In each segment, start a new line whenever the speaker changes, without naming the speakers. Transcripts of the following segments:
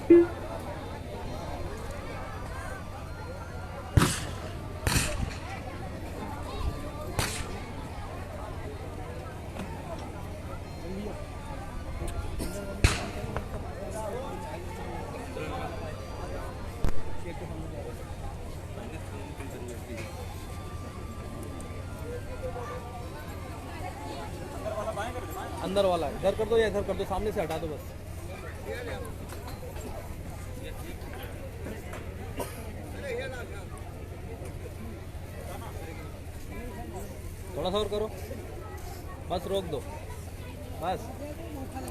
अंदर वाला इधर कर दो या इधर कर दो, सामने से हटा दो बस। थोड़ा सा और करो, बस रोक दो, बस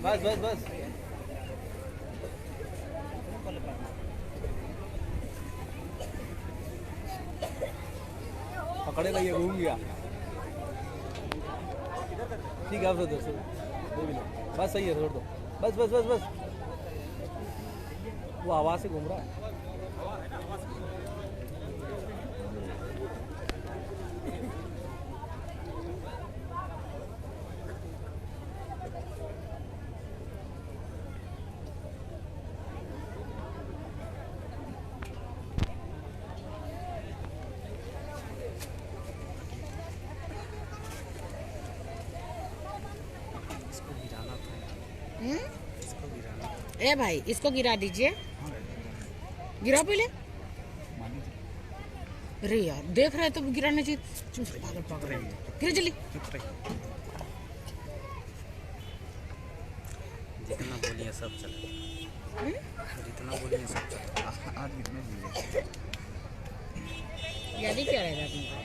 बस बस बस। पकड़ेगा ये, घूम गया। ठीक है, आप बस सही है, छोड़ दो, बस बस बस बस। वो हवा से घूम रहा है।
ए भाई, इसको गिरा दीजिए, गिरा पहले। अरे यार, देख रहे तो गिराने चाहिए। पागल पागल, गिरा जल्दी।
जितना बोलिए सब चले, जितना बोलिए सब चले। आज कितने बोलिए
याद ही क्या रहेगा तुमको?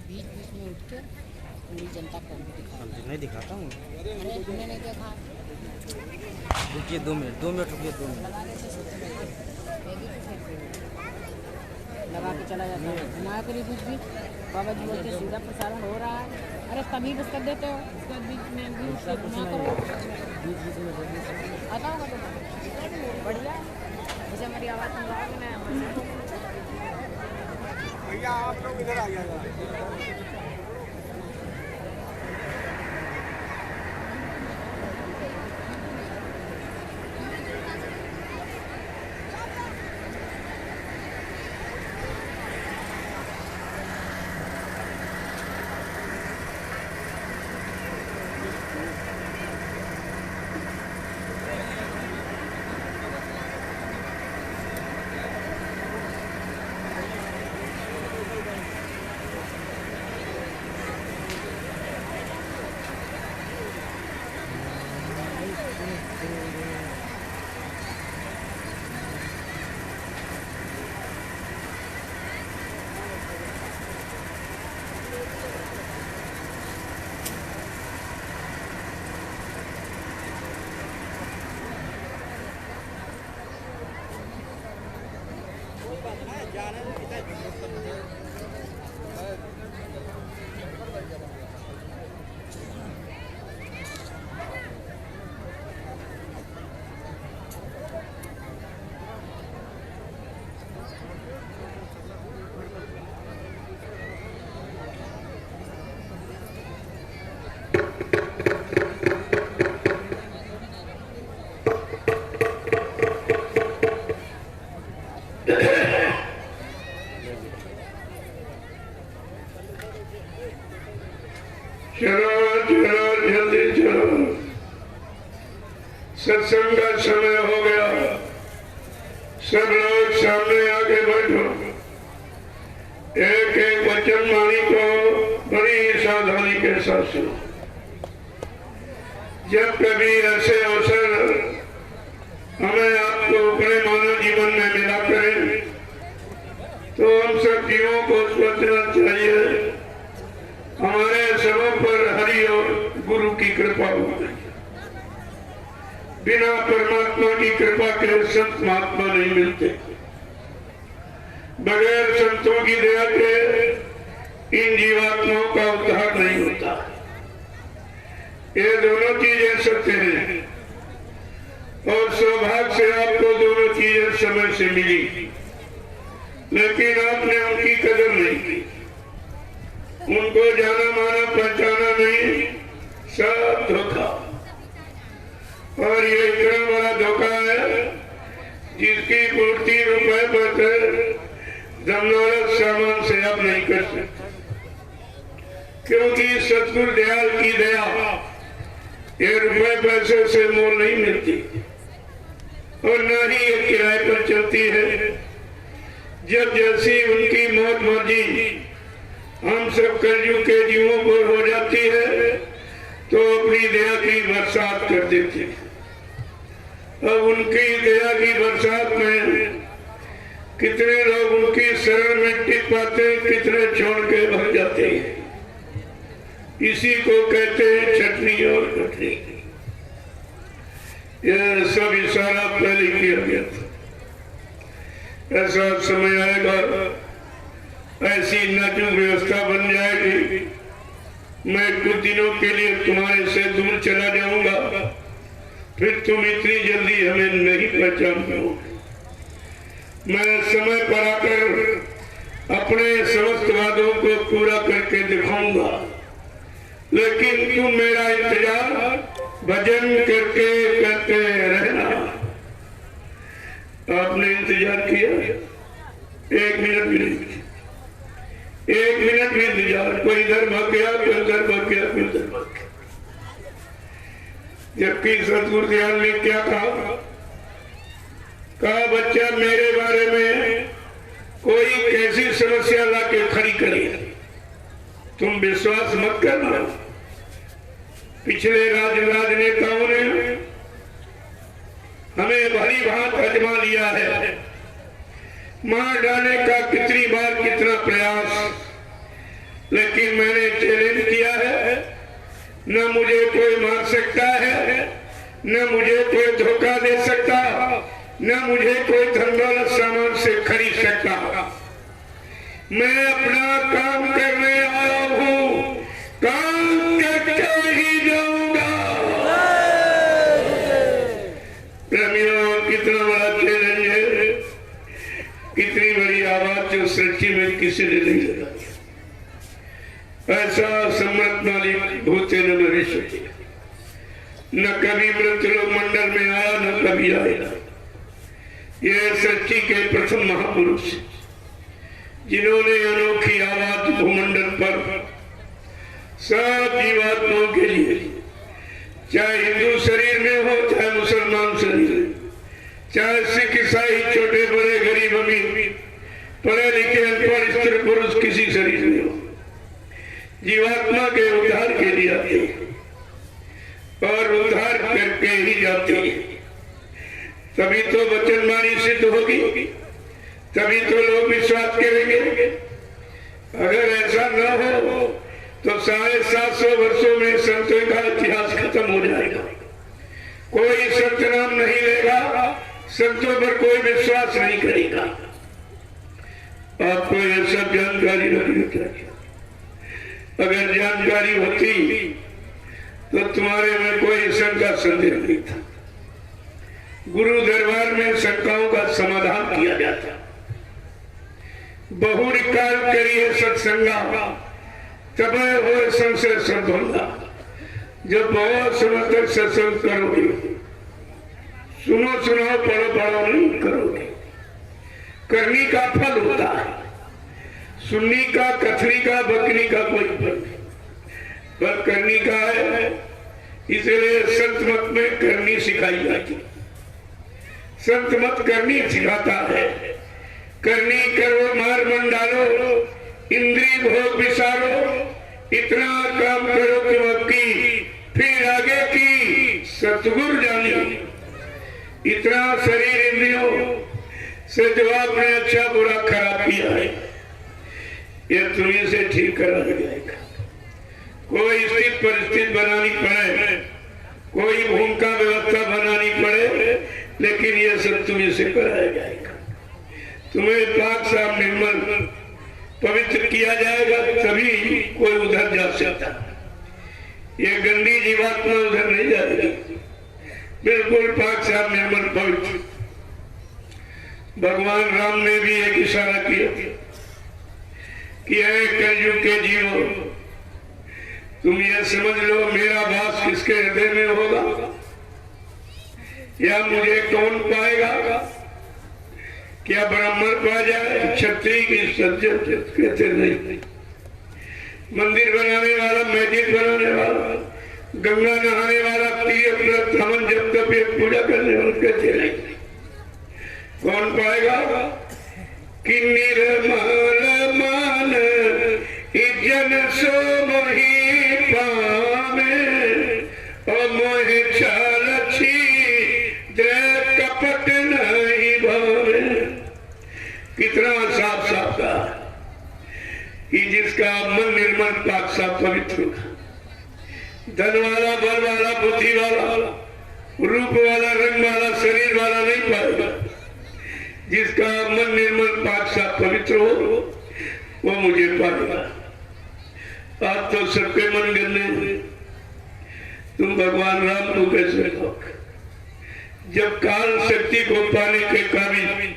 बीच बीच में उठ के पूरी जनता को
नहीं दिखाता हूँ।
अरे तुमने नहीं देखा?
रुकिए 2 मिनट, 2 मिनट रुकिए, 2 मिनट।
लगा के चला जाता है, घुमा कर बीच बीच। बाबा जी बोलते सीधा प्रसारण हो रहा है। अरे तभी बस कर देते हो, उसके बाद बीच में भी उसको घुमा करो।
बीच बीच में
आता होगा तो बढ़िया, जैसे हमारी आवाज़ सुन रहा है ना।
भैया आप लोग इधर आ जाएगा।
चलो चलो जल्दी चलो, सत्संग का समय हो गया। सब लोग सामने आके बैठो। एक एक वचन वाणी को बड़ी सावधानी के साथ सुनो। जब कभी ऐसे अवसर हमें आपको अपने मानव जीवन में मिला करें तो हम सब जीवों को सोचना चाहिए हमारे सबों पर हरि और गुरु की कृपा हो गई। बिना परमात्मा की कृपा के संत महात्मा नहीं मिलते। बगैर संतों की दया के इन जीवात्माओं का उद्धार नहीं होता। ये दोनों चीजें सत्य हैं और सौभाग्य से आपको दोनों चीजें समय से मिली, लेकिन आपने उनकी कदर नहीं की, उनको जाना माना पहचाना नहीं, सब धोखा। और ये इतना बड़ा धोखा है जिसकी पूर्ति रुपए पर धनदौलत सामान से आप नहीं कर सकते, क्योंकि सतगुरु दयाल की दया ये रुपए पैसे से मोल नहीं मिलती और न ही ये किराए पर चलती है। जब जैसी उनकी मौत मर्जी हम सब कलयुग के जीवों पर हो जाती है तो अपनी दया की बरसात कर देते हैं। अब उनकी दया की बरसात में कितने लोग उनकी शरण में टिक पाते, कितने छोड़ के भर जाते हैं। इसी को कहते हैं छटनी और कटनी। यह सब इशारा पहले किया गया था। ऐसा समय आएगा, ऐसी नाजुक व्यवस्था बन जाएगी, मैं कुछ दिनों के लिए तुम्हारे से दूर चला जाऊंगा, फिर तुम इतनी जल्दी हमें नहीं पहचान पाओगे। मैं समय पर आकर अपने समस्त वादों को पूरा करके दिखाऊंगा, लेकिन तुम मेरा इंतजार भजन करके करते रहना। आपने इंतजार किया, एक मिनट भी नहीं किया, एक मिनट भी इंतजार। कोई इधर भाग गया, कोई उधर भाग गया, कोई उधर भाग गया। जबकि सतगुरु दयाल ने क्या कहा, बच्चा मेरे बारे में कोई कैसी समस्या लाके खड़ी करे, तुम विश्वास मत करना। पिछले राजनेताओं ने हमें भली भांत आजमा लिया है, मार डालने का कितनी बार कितना प्रयास, लेकिन मैंने चैलेंज किया है, न मुझे कोई मार सकता है, न मुझे कोई धोखा दे सकता, न मुझे कोई धन दौलत सामान से खरीद सकता। मैं अपना काम करने आया हूँ, काम करके ही जाऊंगा। प्रेमियों, कितना बड़ा चैलेंज है, कितनी बड़ी आवाज जो सृष्टि में किसी ने नहीं लगाई। ऐसा सम्मत मालिक भूते न भविष्य, न कभी मृतलोक मंडल में आया, न कभी आएगा। ये सृष्टि के प्रथम महापुरुष जिन्होंने अनोखी आवाज भूमंडल पर सब जीवात्माओं के लिए, चाहे हिंदू शरीर में हो, चाहे मुसलमान शरीर में, चाहे सिख ईसाई, छोटे बड़े गरीब अमीर, पढ़े लिखे अनपढ़ स्त्री पुरुष, किसी शरीर में हो, जीवात्मा के उद्धार के लिए आते हैं और उद्धार करके ही जाते हैं। तभी तो वचनवाणी सिद्ध होगी, तभी तो लोग विश्वास करेंगे। अगर ऐसा न हो तो 750 वर्षों में संतों का इतिहास खत्म हो जाएगा। कोई संत नाम नहीं लेगा, संतों पर कोई विश्वास नहीं करेगा। आपको यह सब जानकारी रखनी चाहिए। अगर जानकारी होती तो तुम्हारे में कोई शंका संदेह नहीं था। गुरु दरबार में शंकाओं का समाधान किया जाता। बहुरी काल करिए सत्संगा, तब हो संशय संभंगा। जब बहुत समय तक सत्संग करोगे, सुनो सुनो पढ़ो पढ़ो नहीं करोगे, करनी का फल होता है। सुननी का, कथनी का, बकनी का कोई फल नहीं, पर करनी का है। इसलिए संत मत में करनी सिखाई जाती। संत मत करनी सिखाता है। करनी करो मार मन डालो, इंद्री भोग विसारो, इतना काम करो कि मक्की, फिर आगे की सतगुरु जानी। इतना शरीर इंद्रियों से जो आपने अच्छा बुरा खराब किया है, ये तुम्हें से ठीक करा जाएगा। कोई स्थित परिस्थिति बनानी पड़े, कोई भूमिका व्यवस्था बनानी पड़े, लेकिन ये सब तुम्हें से कराया जाएगा। तुम्हें पाक साफ निर्मल पवित्र किया जाएगा, तभी कोई उधर जा सकता। ये गंदी जीवात्मा उधर नहीं जाएगी, बिल्कुल पाक साफ निर्मल पवित्र। भगवान राम ने भी एक इशारा किया कि ऐ कलयुग के जीवो, तुम ये समझ लो मेरा वास किसके हृदय में होगा, या मुझे कौन पाएगा। क्या ब्राह्मण पा जाए, क्षत्रिय की सज्जन कहते नहीं। मंदिर बनाने वाला, मस्जिद बनाने वाला, गंगा नहाने वाला, तीर्थ व्रत हवन जब तक पूजा करने वाला कहते नहीं। कौन पाएगा कि निर्मल मन इजन सो मोहि पावे, और मोहि छल छिद्र कपट नहीं भावे। कितना साफ साफ का कि जिसका मन निर्मल पाक साफ पवित्र होगा, धन वाला, बल वाला, बुद्धि वाला, रूप वाला, रंग वाला, शरीर वाला नहीं पाएगा। जिसका मन निर्मल पाक साफ पवित्र हो, वो मुझे पाएगा। आप तो सबके मन गंदे, तुम भगवान राम को कैसे पाओगे? जब काल शक्ति को पाने के काबिल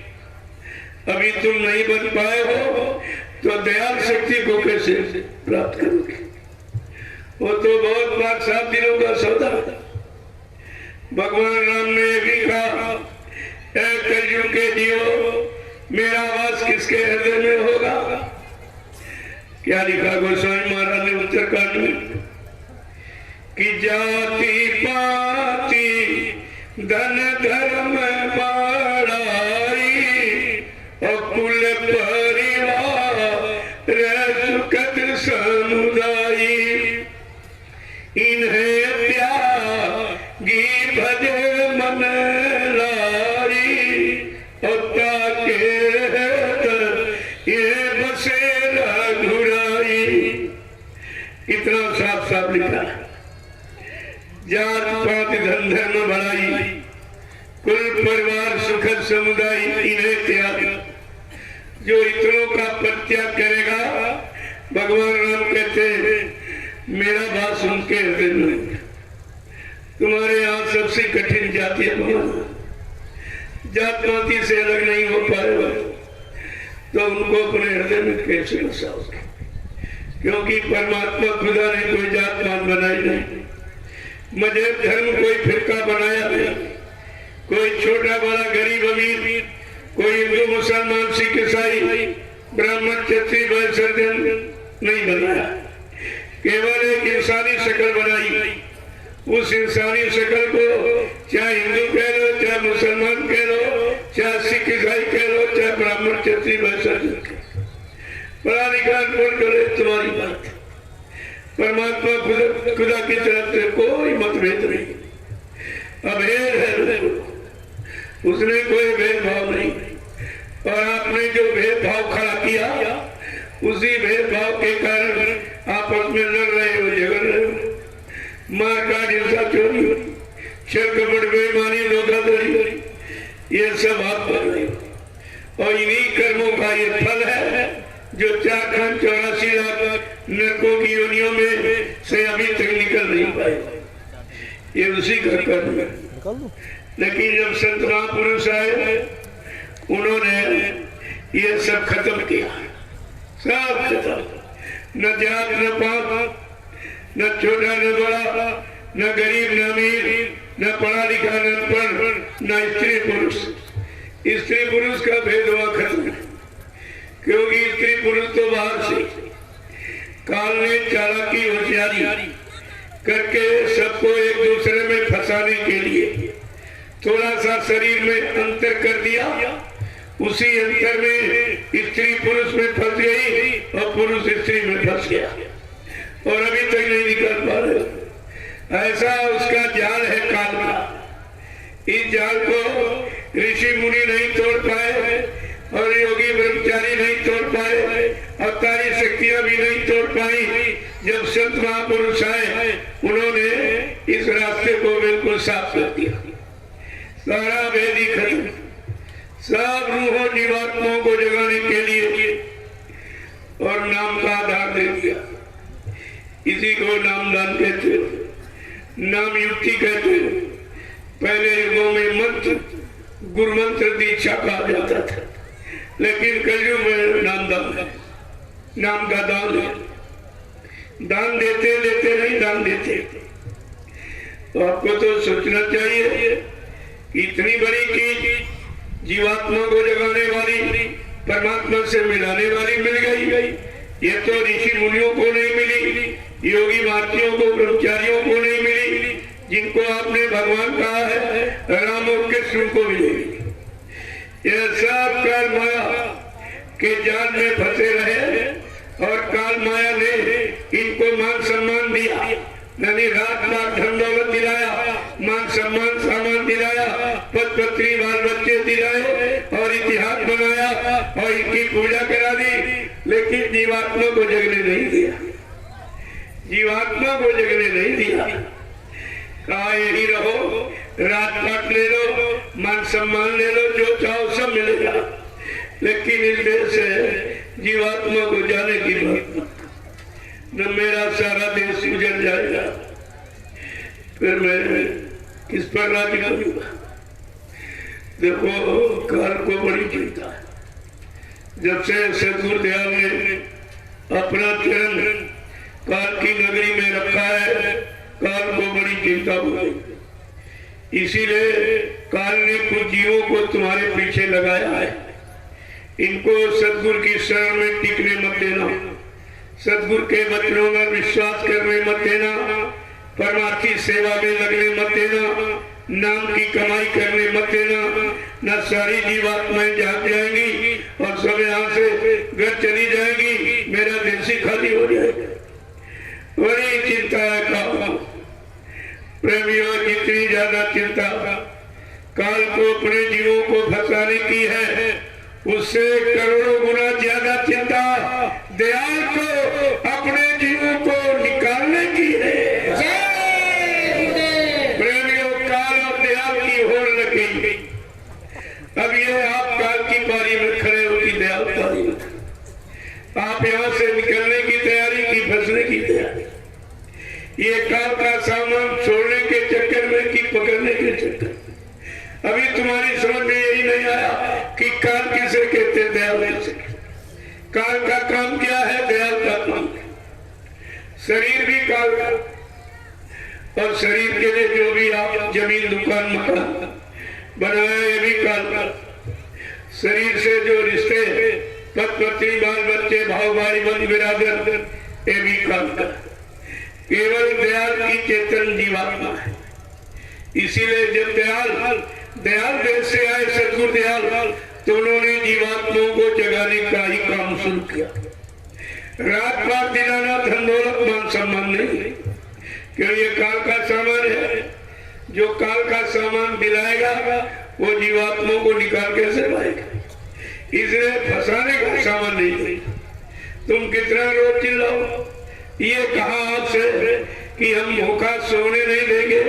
अभी तुम नहीं बन पाए हो, तो दयाल शक्ति को कैसे प्राप्त करोगे? वो तो बहुत बात साफ दिनों का सौदा। भगवान राम ने भी कहा, ऐ कलयुग के जीवो, मेरा वास किसके हृदय में होगा? क्या लिखा गोस्वामी महाराज ने उत्तरकांड में कि जाति पाति धन धर्म बाड़ाई, और कुल परिवार सुखद समुदायी, इन्हें त्यागी भजे मन लारी, और ताके ये बसे रघुराई। इतना साफ साफ लिखा। जात पात धन धर्म बढ़ाई, कुल परिवार सुखद समुदाय, इन्हें त्याग। जो इतनों का परित्याग करेगा, भगवान राम कहते मेरा वास उनके हृदय में। तुम्हारे यहाँ सबसे कठिन जाति है भगवान, जात पाति से अलग नहीं हो पाएगा, तो उनको अपने हृदय में कैसे बसाओगे? क्योंकि परमात्मा खुदा ने कोई जात पात बनाई नहीं, मजहब धर्म कोई फिरका बनाया नहीं, कोई छोटा बड़ा गरीब अमीर, कोई हिंदू मुसलमान सिख ईसाई ब्राह्मण क्षत्रिय वैश्य नहीं बनाया। केवल एक इंसानी शक्ल बनाई। उस इंसानी शक्ल को चाहे हिंदू कह लो, चाहे मुसलमान कह लो, चाहे सिख ईसाई कह लो, चाहे ब्राह्मण क्षत्रिय वैश्य पढ़ा लिखा करे तुम्हारी बात। परमात्मा खुदा की तरफ से कोई मतभेद नहीं, अभेद है, उसने कोई भेदभाव नहीं। और आपने जो भेदभाव खड़ा किया, उसी भेदभाव के कारण आपस में लड़ रहे हो, झगड़ रहे हो, मारकाट, हिंसा, चोरी, छल कपट, बेईमानी, धोखाधड़ी, ये सब आप कर रहे हो। और इन्हीं कर्मों का ये फल है जो 4,84 लाख नरकों की योनियों में से अभी तक निकल नहीं पाए। ये उसी का कर्म है। लेकिन जब संत महापुरुष आए उन्होंने ये सब खत्म किया, सब खत्म। न जात न पात, न छोटा न बड़ा, न गरीब न अमीर, न पढ़ा लिखा न अनपढ़, न स्त्री पुरुष। स्त्री पुरुष का भेदभाव खत्म, क्योंकि स्त्री पुरुष तो बाहर से काल ने चालाकी होशियारी करके सबको एक दूसरे में फंसाने के लिए थोड़ा सा शरीर में अंतर कर दिया। उसी अंतर में स्त्री पुरुष में फंस गई और पुरुष स्त्री में फंस गया और अभी तक नहीं निकल पा रहे। ऐसा उसका जाल है काल का। इस जाल को ऋषि मुनि नहीं तोड़ पाए और योगी ब्रह्मचारी नहीं तोड़ पाए, अवतारी शक्तियां भी नहीं तोड़ पाई। जब संत महापुरुष आए उन्होंने इस रास्ते को बिल्कुल साफ कर दिया, सारा वेदी खत्म, सब रूहों जीवात्माओं को जगाने के लिए और नाम का आधार दे दिया। इसी को नामदान कहते हो, नाम युक्ति कहते हो। पहले युगों में मंत्र गुरु मंत्र दीक्षा कहा जाता था, लेकिन कलयुग में नामदान है, नाम का दान है। दान देते लेते नहीं, दान देते। तो आपको तो सोचना चाहिए कि इतनी बड़ी चीज जीवात्मा को जगाने वाली, परमात्मा से मिलाने वाली मिल गई। ये तो ऋषि मुनियों को नहीं मिली, योगी भारतीयों को, ब्रह्मचारियों को नहीं मिली, जिनको आपने भगवान कहा है, राम और कृष्ण को मिलेगी। यह सब काल माया के जाल में फंसे रहे और काल माया ने इनको मान सम्मान दिया, यानी रात रात धन दौलत दिलाया, मान सम्मान सामान दिलाया, पद पत्नी बाल बच्चे दिलाए और इतिहास बनाया और इनकी पूजा करा दी। लेकिन जीवात्मा को जगने नहीं दिया, जीवात्मा को जगने नहीं दिया। कहा यही रहो, रात पाट ले लो, मान सम्मान ले लो, जो चाहो सब मिलेगा। लेकिन इस देश से जीवात्मा को जाने की बात न, मेरा सारा देश उजड़ जाएगा, फिर मैं किस पर राज करूंगा। देखो काल को बड़ी चिंता है। जब से सदगुरुदेव ने अपना चरण काल की नगरी में रखा है, काल को बड़ी चिंता हो गई। इसीलिए काल ने कुछ जीवों को तुम्हारे पीछे लगाया है। इनको सदगुरु की शरण में टिकने मत देना, सदगुरु के वचनों में विश्वास करने मत देना, परमार्थी सेवा में लगने मत देना, नाम की कमाई करने मत देना। न सारी जीवात्माएं जाग जाएंगी और सब यहाँ से घर चली जाएगी, मेरा दिल से खाली हो जाएगा। बड़ी चिंता है काल। प्रेमियों, जितनी ज्यादा चिंता काल को अपने जीवों को फंसाने की है, उससे करोड़ों गुना ज्यादा चिंता दयाल को अपने जीवों को निकालने की है। प्रेमियों, काल और दयाल की होड़ लग गई। अब ये आप काल की पारी में खड़े हो कि दयाल पारी में, आप यहाँ से निकलने की तैयारी की फंसने की तैयारी। ये काल का सामान छोड़ने के चक्कर में कि पकड़ने के चक्कर। अभी तुम्हारी समझ में यही नहीं आया कि काल किसे कहते हैं, दयाल किसे। काल का काम क्या है, दयाल का काम। शरीर भी काल का, और शरीर के लिए जो भी आप जमीन दुकान मकान बनाया ये भी काल का। शरीर से जो रिश्ते, पति पत्नी बाल बच्चे भाव भाई बंधु बिरादर, ये भी काल का। केवल दयाल की चेतन जीवात्मा है। इसीलिए जब दयाल देश से आए सदगुरु दयाल, तो उन्होंने जीवात्माओं को जगाने का ही काम शुरू किया। रात रात दिलाना धन दौलत मान सम्मान नहीं, क्यों ये काल का सामान है। जो काल का सामान दिलाएगा वो जीवात्माओं को निकाल कैसे लाएगा। इसलिए फंसाने का सामान नहीं। तुम कितना रोज चिल्लाओ, ये कहा आपसे कि हम भूखा सोने नहीं देंगे,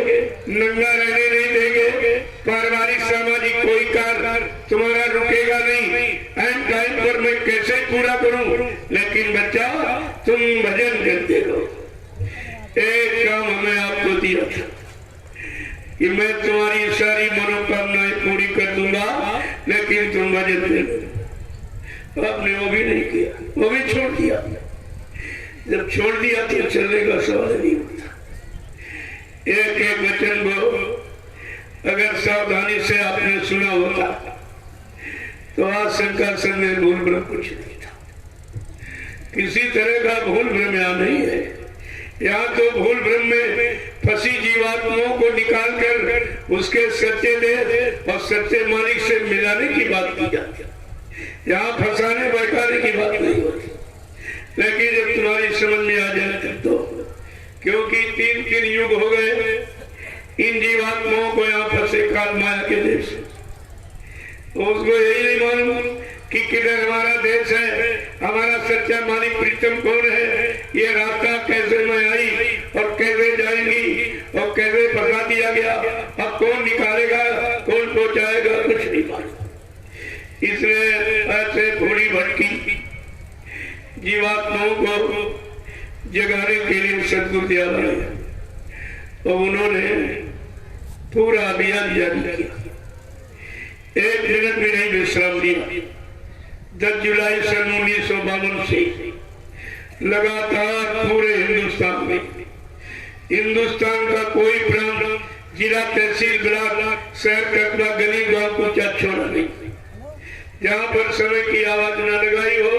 नंगा रहने नहीं देंगे, पारिवारिक सामाजिक कोई कार्य तुम्हारा रुकेगा नहीं। पूरा करूं, लेकिन बच्चा तुम भजन करते रहो। एक काम हमें आपको दिया था कि मैं तुम्हारी सारी मनोकामनाएं पूरी कर दूंगा, लेकिन तुम भजन करो। आपने वो भी नहीं किया, वो भी छोड़ दिया। जब छोड़ दिया तो चलने का सवाल नहीं होता। एक एक वचन को अगर सावधानी से आपने सुना होता तो आज शंकराचार्य में भूल भ्रम कुछ नहीं था। किसी तरह का भूल भ्रम यहाँ नहीं है। यहाँ तो भूल भ्रम में फंसी जीवात्माओं को निकाल कर उसके सच्चे देह और सच्चे मालिक से मिलाने की बात की जाती है। यहाँ फंसाने बहकाने की बात नहीं होती। लेकिन जब तुम्हारी समझ में आ जाए तब तो, क्योंकि 3 युग हो गए इन जीवात्माओं को यहाँ फंसे काल माया के देश। उसको यही नहीं मालूम कि किधर हमारा देश है, हमारा सच्चा मालिक प्रीतम कौन है, ये रास्ता कैसे में आई और कैसे जाएंगी और कैसे फंसा दिया गया, अब कौन निकालेगा, कौन पहुंचाएगा, कुछ नहीं मालूम। इसलिए ऐसे घोड़ी भटकी जीवात्माओं को जगाने के लिए सदगुरु आए और उन्होंने पूरा अभियान जारी किया। 1 मिनट भी नहीं विश्राम दिया। 10 जुलाई सन 1952 से लगातार पूरे हिंदुस्तान में, हिंदुस्तान का कोई प्रांत, जिला, तहसील, ब्लॉक, शहर, कस्बा, गली, गांव को छोड़ा नहीं जहां पर समय की आवाज न लगाई हो,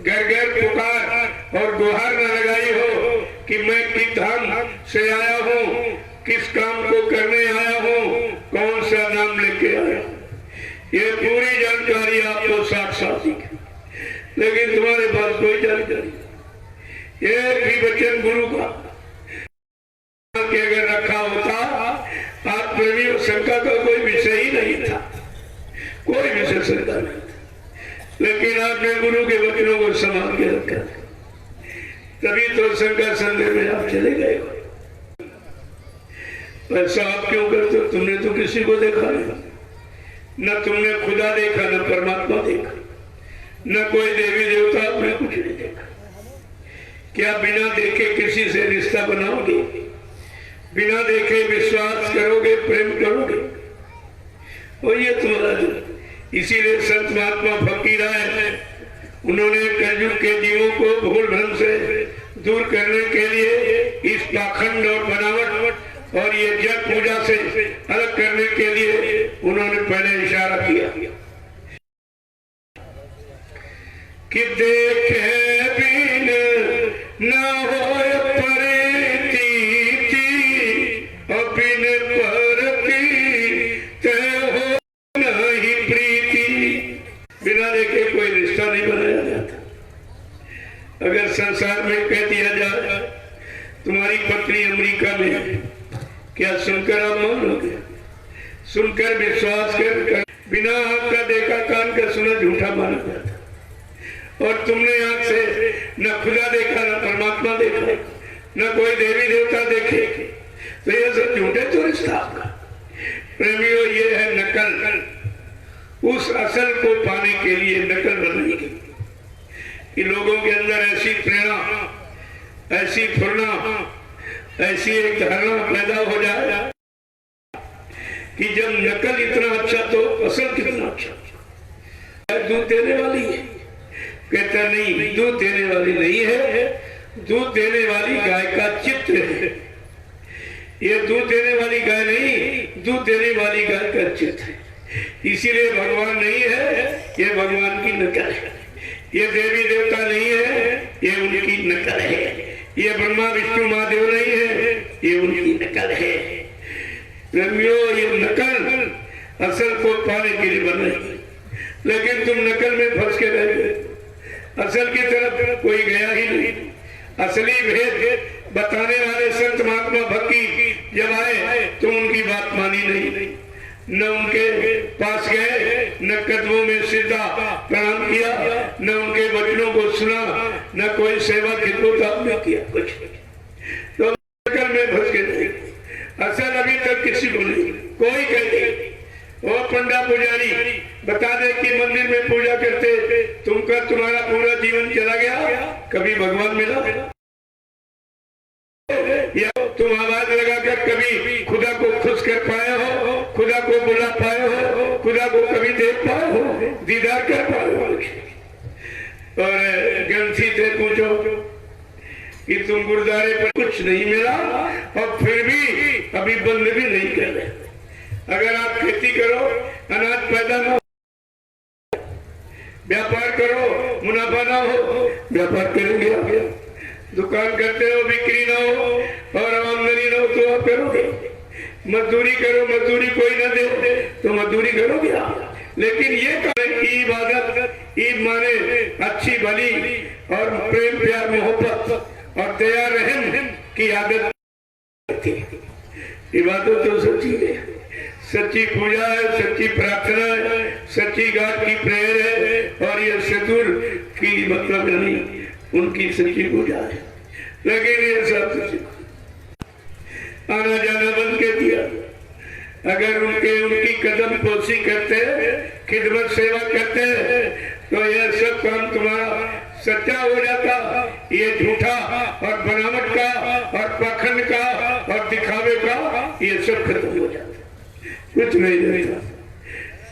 घर घर पुकार और गुहार न लगाई हो कि मैं किस धाम से आया हूँ, किस काम को करने आया हूँ, कौन सा नाम लेके आया हूँ। ये पूरी जानकारी आपको साथ दिखे, लेकिन तुम्हारे पास कोई जानकारी, एक भी वचन गुरु का कि अगर रखा होता, आप प्रेमी और शंका का कोई विषय ही नहीं था, कोई विषय शंका नहीं था। लेकिन आपने गुरु के वचनों को संभाल के रखा, तभी तो शंका संदेह में आप चले गए। ऐसा आप क्यों करते हो? तुमने तो किसी को देखा नहीं, न तुमने खुदा देखा, न परमात्मा देखा, न कोई देवी देवता, आपने कुछ नहीं देखा। क्या बिना देखे किसी से रिश्ता बनाओगे? बिना देखे विश्वास करोगे, प्रेम करोगे? और ये तुम्हारा जो, इसीलिए संत महात्मा फकीर आए, उन्होंने कलयुग के जीवों को भूल भ्रम से दूर करने के लिए, इस पाखंड और बनावट और ये जग पूजा से अलग करने के लिए उन्होंने पहले इशारा किया कि देखे बिन न हो प्रीति और बिन परती हो नहीं प्रीति। बिना देखे कोई रिश्ता नहीं बनाया जाता। अगर संसार में कह दिया जाए तुम्हारी पत्नी अमेरिका में, क्या सुनकर आप मानोगे? सुनकर विश्वास कर, बिना आंख का देखा कान का सुना झूठा माना जाता। और तुमने आंख से न खुदा देखा, न परमात्मा देखा, न कोई देवी देवता देखे, तो ये सब झूठे तो रिश्ता आपका। प्रेमियों, ये है नकल। उस असल को पाने के लिए नकल बनाई गई कि लोगों के अंदर ऐसी प्रेरणा, ऐसी फुरना, ऐसी एक धारणा पैदा हो जाए कि जब नकल इतना अच्छा तो असल कितना अच्छा। दूध देने वाली है, कहता नहीं, दूध देने वाली नहीं है, दूध देने वाली गाय का चित्र है। ये दूध देने वाली गाय नहीं, दूध देने वाली गाय का चित्र है। इसीलिए भगवान नहीं है, ये भगवान की नकल है। ये देवी देवता नहीं है, ये उनकी नकल है। ये ब्रह्मा विष्णु महादेव नहीं है, ये उनकी नकल है। प्रेमियों, ये नकल असल को पाने के लिए बनाई, लेकिन तुम नकल में फंस के रह गए। असल की तरफ कोई गया ही नहीं। असली भेद बताने वाले संत महात्मा भक्ति जब आए तो उनकी बात मानी नहीं, न उनके पास गए, न कदमों में सीधा प्रणाम किया, न उनके वचनों को सुना, न कोई सेवा खिदमत आपने किया, कुछ तो नकल में फंस गए। असल अभी तक किसी को नहीं। कोई कहते ओ पंडा पुजारी बता दे कि मंदिर में पूजा करते तुमका तुम्हारा पूरा जीवन चला गया, कभी भगवान मिला? या तुम आवाज लगाकर कभी खुदा को खुश कर पाए हो, खुदा को बुला पाए हो, खुदा को कभी देख पाए हो, दीदार कर पाए हो? और ग्रंथी से पूछो कि तुम गुरुद्वारे पर कुछ नहीं मिला और फिर भी अभी बंद भी नहीं कर रहे। अगर आप खेती करो, अनाज पैदा ना हो, व्यापार करो, मुनाफा ना हो, व्यापार करेंगे आप? दुकान करते हो, बिक्री ना हो और आमदनी ना हो तो आप करोगे? मजदूरी करो, मजदूरी कोई ना दे तो मजदूरी करोगे आप? लेकिन ये करें कि इबादत, ईद माने अच्छी भली और प्रेम प्यार मोहब्बत और दया रहम की आदत थी। इबादत तो सच्ची है, सच्ची पूजा है, सच्ची प्रार्थना है, सच्ची गॉड की प्रेयर है और ये सतुर की मतलब नहीं, उनकी सच्ची पूजा है। लेकिन ये सब आना जाना बंद कर दिया। अगर उनकी कदम पोशी करते, खिदमत सेवा करते तो यह सब काम तुम्हारा सच्चा हो जाता। ये झूठा और बनावट का और पाखंड का और दिखावे का ये सब खत्म हो जाता, कुछ नहीं रहता।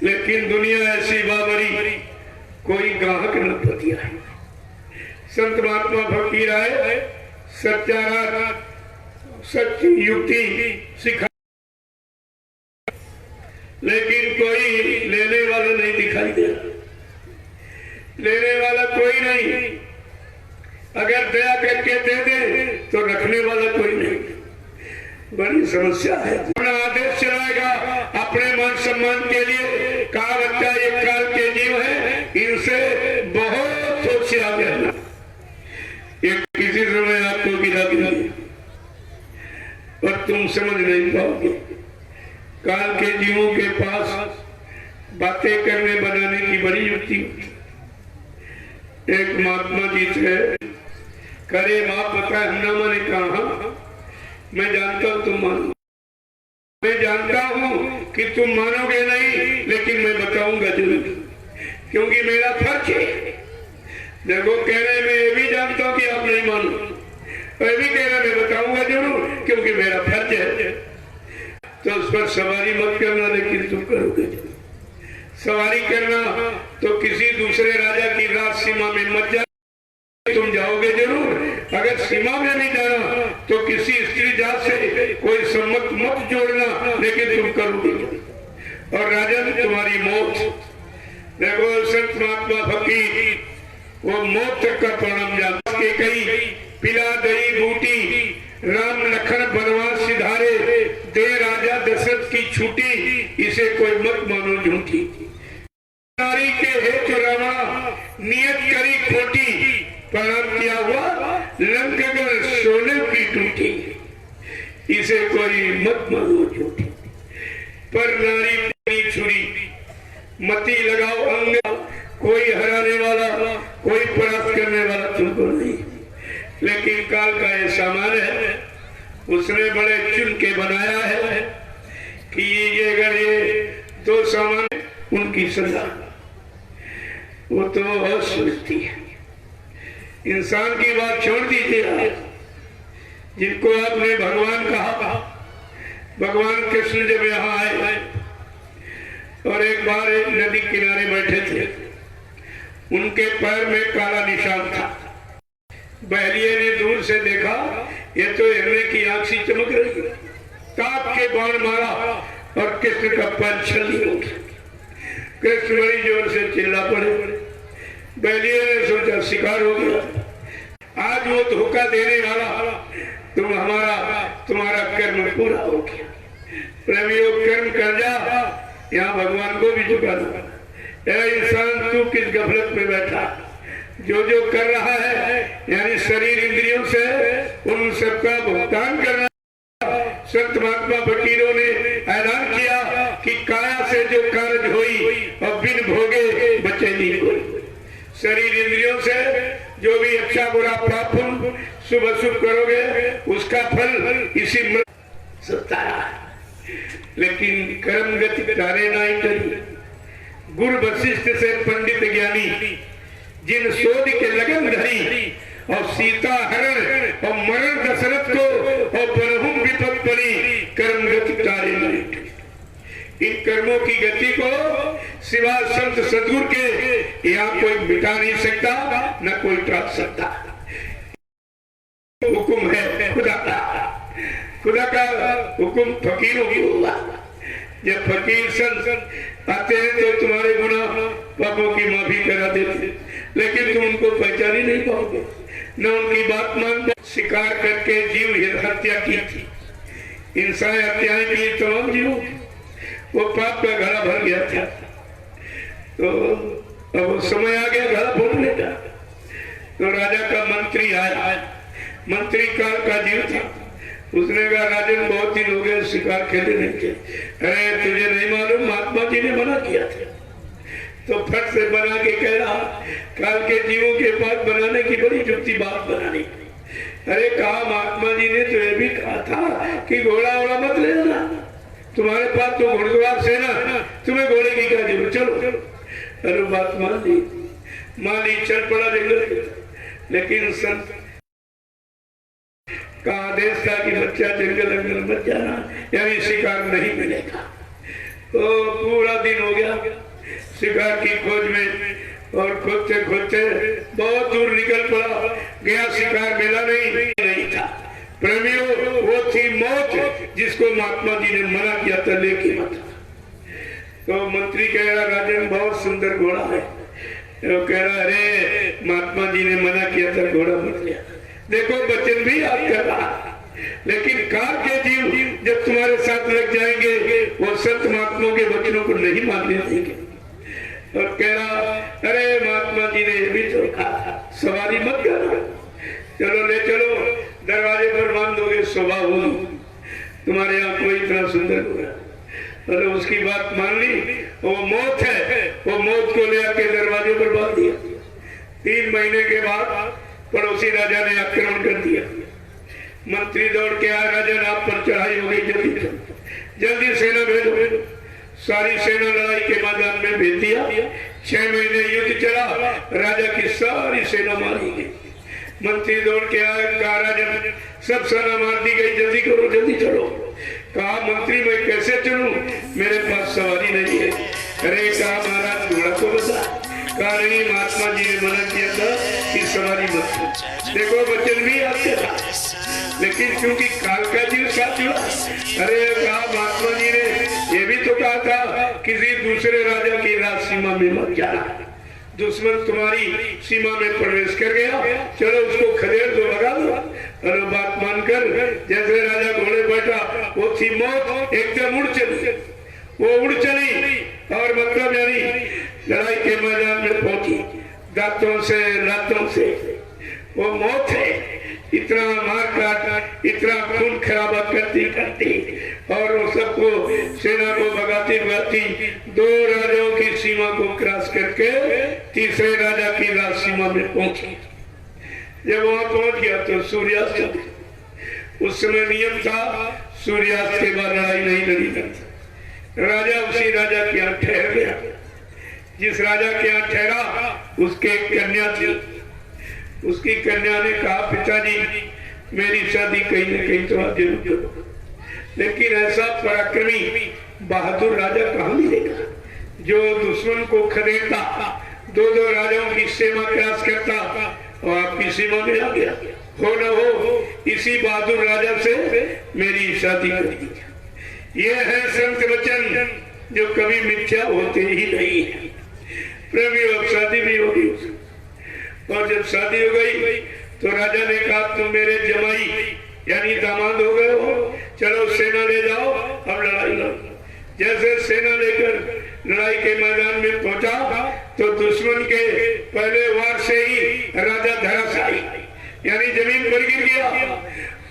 लेकिन दुनिया ऐसी बाबरी, कोई ग्राहक न पतिया है। संत महात्मा फकीर आए, सच्चा राज सच्ची युक्ति सिखा, लेकिन कोई लेने वाला नहीं दिखाई दे रहा, लेने वाला कोई नहीं। अगर दया करके दे दे तो रखने वाला कोई नहीं। बड़ी समस्या है। अपना आदेश चलाएगा अपने मान सम्मान के लिए। कहा बच्चा ये काल के जीव है, इनसे बहुत सोचा गया। एक किसी समय आपको गिरा और तुम समझ नहीं पाओगे। काल के जीवों के पास बातें करने बनाने की बड़ी युक्ति होती। एक महात्मा जी थे, करे बाप पता हन्नामा ने कहा, मैं जानता हूं तुम मानो, मैं जानता हूं कि तुम मानोगे नहीं, लेकिन मैं बताऊंगा जरूर, क्योंकि मेरा फर्ज है। देखो कहने में ये भी जानता हूं कि आप नहीं मानो, मैं भी कहना मैं बताऊंगा जरूर, क्योंकि मेरा फर्ज है। तो उस पर सवारी मत करना, लेकिन तुम करोगे। सवारी करना तो किसी दूसरे राजा की राज सीमा में मत जाना, तुम जाओगे जरूर। अगर सीमा में नहीं जाना तो किसी स्त्री जात से कोई सम्मत मत जोड़ना, लेकिन तुम करोगे। और राजन तुम्हारी मौत, देखो संत महात्मा फकीर वो मौत तक का परिणाम जानता के कई पिला दई बूटी, राम लखन बनवास सिधारे, दे राजा दशरथ की छूटी, इसे कोई मत मानो झूठी। नारी के हेतु रावण नियत करी खोटी, प्रणाम किया हुआ लंकगढ़ सोने की टूटी, इसे कोई मत मानो झूठी। पर नारी छुरी मती लगाओ अंग, कोई हराने वाला कोई परास्त करने वाला तुमको नहीं। लेकिन काल का ये सामान है, उसने बड़े चुन के बनाया है कि ये अगर ये दो सामान उनकी सजा वो तो बहुत सोचती है। इंसान की बात छोड़ दीजिए, जिनको आपने भगवान कहा, भगवान कृष्ण जब यहाँ आए और एक बार एक नदी किनारे बैठे थे, उनके पैर में काला निशान था। बहलिये ने दूर से देखा, ये तो हिरने की आंख सी चमक रही है। ताप के बाण मारा और कृष्ण का पैर छली हो गया। कृष्ण बड़ी जोर से चिल्ला पड़े। बहलिये ने सोचा शिकार हो गया, आज वो धोखा देने वाला तुम्हारा कर्म पूरा हो गया। प्रेमियों कर्म कर जा, यहाँ भगवान को भी झुका दो। इंसान तू किस गफलत में बैठा, जो जो कर रहा है यानी शरीर इंद्रियों से उन सबका भुगतान करना। संत महात्मा फकीरों ने ऐलान किया कि काया से जो कार्य हुई और बिन भोगे बचे नहीं कोई। शरीर इंद्रियों से जो भी अच्छा बुरा पाप शुभ अशुभ करोगे उसका फल इसी मृत्यु सत्ता। लेकिन कर्म गति तारे नहीं करी, गुरु वशिष्ठ से पंडित ज्ञानी, जिन शोध के लगन धरी और सीता हरण और मरण दशरथ को और बरहुम विपद पड़ी, कर्म गति तारे नहीं। इन कर्मों की गति को सिवा संत सदगुरु के यहाँ कोई मिटा नहीं सकता, न कोई टाल सकता। हुक्म है खुदा का, खुदा का हुक्म फकीरों की होगा। जब फकीर संत आते हैं तो तुम्हारे गुनाह पापों की माफी करा देते, लेकिन तुम उनको पहचान ही नहीं पाओगे, न उनकी बात मान। शिकार करके जीव हत्या की थी, इंसान हत्याएं की तमाम जीवों, वो पाप का घड़ा भर गया था। तो अब समय आ गया घड़ा भरने का। तो राजा का मंत्री आया, मंत्री काल का जीव था। उसने कहा राजन बहुत दिन हो गए शिकार खेले नहीं थे। अरे तुझे नहीं मालूम महात्मा जी ने मना किया था। तो फट से बना के कह रहा काल के जीवों के पास बनाने की बड़ी जुक्ति बात बनानी। अरे कहा महात्मा जी ने तो ये भी कहा था कि घोड़ा वोड़ा मत ले जाना, तुम्हारे पास तो घुड़सवार सेना, तुम्हें घोड़े की क्या जरूरत, चलो। अरे बात मान ली चल पड़ा जंगल। लेकिन संत का आदेश था कि बच्चा जंगल अंगल मत जाना, यानी शिकार नहीं मिलेगा। तो पूरा दिन हो गया शिकार की खोज में, और खोजते खोजते बहुत दूर निकल पड़ा, गया शिकार मिला नहीं था। प्रेमियों, वो थी मौत जिसको महात्मा जी ने मना किया था लेके मत। तो मंत्री कह रहा राजन बहुत सुंदर घोड़ा है। वो कह रहा अरे महात्मा जी ने मना किया था घोड़ा मत लिया। देखो वचन भी याद कर रहा, लेकिन काल के जीव जब तुम्हारे साथ लग जाएंगे वो संत महात्माओं के वचनों को नहीं मानने देंगे। और कह रहा अरे महात्मा जी ने भी तो कहा सवारी मत करना, चलो ले चलो, दरवाजे पर बांध दोगे स्वभाव हो, तुम्हारे यहाँ कोई इतना सुंदर होगा। अरे उसकी बात मान ली, वो मौत है, वो मौत को ले आके दरवाजे पर बांध दिया। 3 महीने के बाद पड़ोसी राजा ने आक्रमण कर दिया। मंत्री दौड़ के आया, राजन आप पर चढ़ाई हो गई, जल्दी सेना भेजो। सारी सेना लड़ाई के मैदान में भेज दिया। 6 महीने युद्ध चला, राजा की सारी सेना मारी गई। मंत्री दौड़ के आया, कहा राजन सब सेना मार दी गई, जल्दी करो, जल्दी चलो। कहा मंत्री मैं कैसे चलूं, मेरे पास सवारी नहीं है। अरे कहा महाराज घोड़ा को बता। कहा नहीं महात्मा जी ने मना किया था कि सवारी मत। देखो वचन भी आपके था, लेकिन क्योंकि काल का जीव साथ जुड़ा। अरे कहा महात्मा जी ने ये भी तो कहा था किसी दूसरे राजा की राज सीमा में मत जाना, दुश्मन तुम्हारी सीमा में प्रवेश कर गया, चलो उसको खदेड़ दो, लगा दो। और बात मानकर जैसे राजा घोड़े बैठा, वो थी मौत एकदम उड़ चली। वो उड़ चली और मतलब यानी लड़ाई के मैदान में पहुंची, दांतों से लातों से वो मौत है। इतना मार काट, इतना खून खराबा करती करती और वो सबको सेना को भगाती भगाती 2 राजाओं की सीमा को क्रॉस करके तीसरे राजा की राज सीमा में पहुंची। जब वहां पहुंच गया तो सूर्यास्त। उस समय नियम था सूर्यास्त के बाद लड़ाई नहीं लड़ी जाती। राजा उसी राजा के यहाँ ठहर गया। जिस राजा के यहाँ ठहरा उसके एक कन्या थी। उसकी कन्या ने कहा पिताजी मेरी शादी कहीं न कहीं तो आप जरूर करो, लेकिन ऐसा पराक्रमी बहादुर राजा कहाँ मिलेगा जो दुश्मन को खदेड़ता, 2 राजाओं की सीमा क्रॉस करता और आपकी सीमा में आ गया। हो न हो इसी बहादुर राजा से मेरी शादी कर दी। ये है संत वचन जो कभी मिथ्या होते ही नहीं है। प्रेमी अब शादी भी होगी, और जब शादी हो गई तो राजा ने कहा तुम मेरे जमाई यानी दामाद हो गए हो, चलो सेना ले जाओ, अब लड़ाई लड़ो। जैसे सेना लेकर लड़ाई के मैदान में पहुंचा तो दुश्मन के पहले वार से ही राजा धराशायी यानी जमीन पर गिर गया।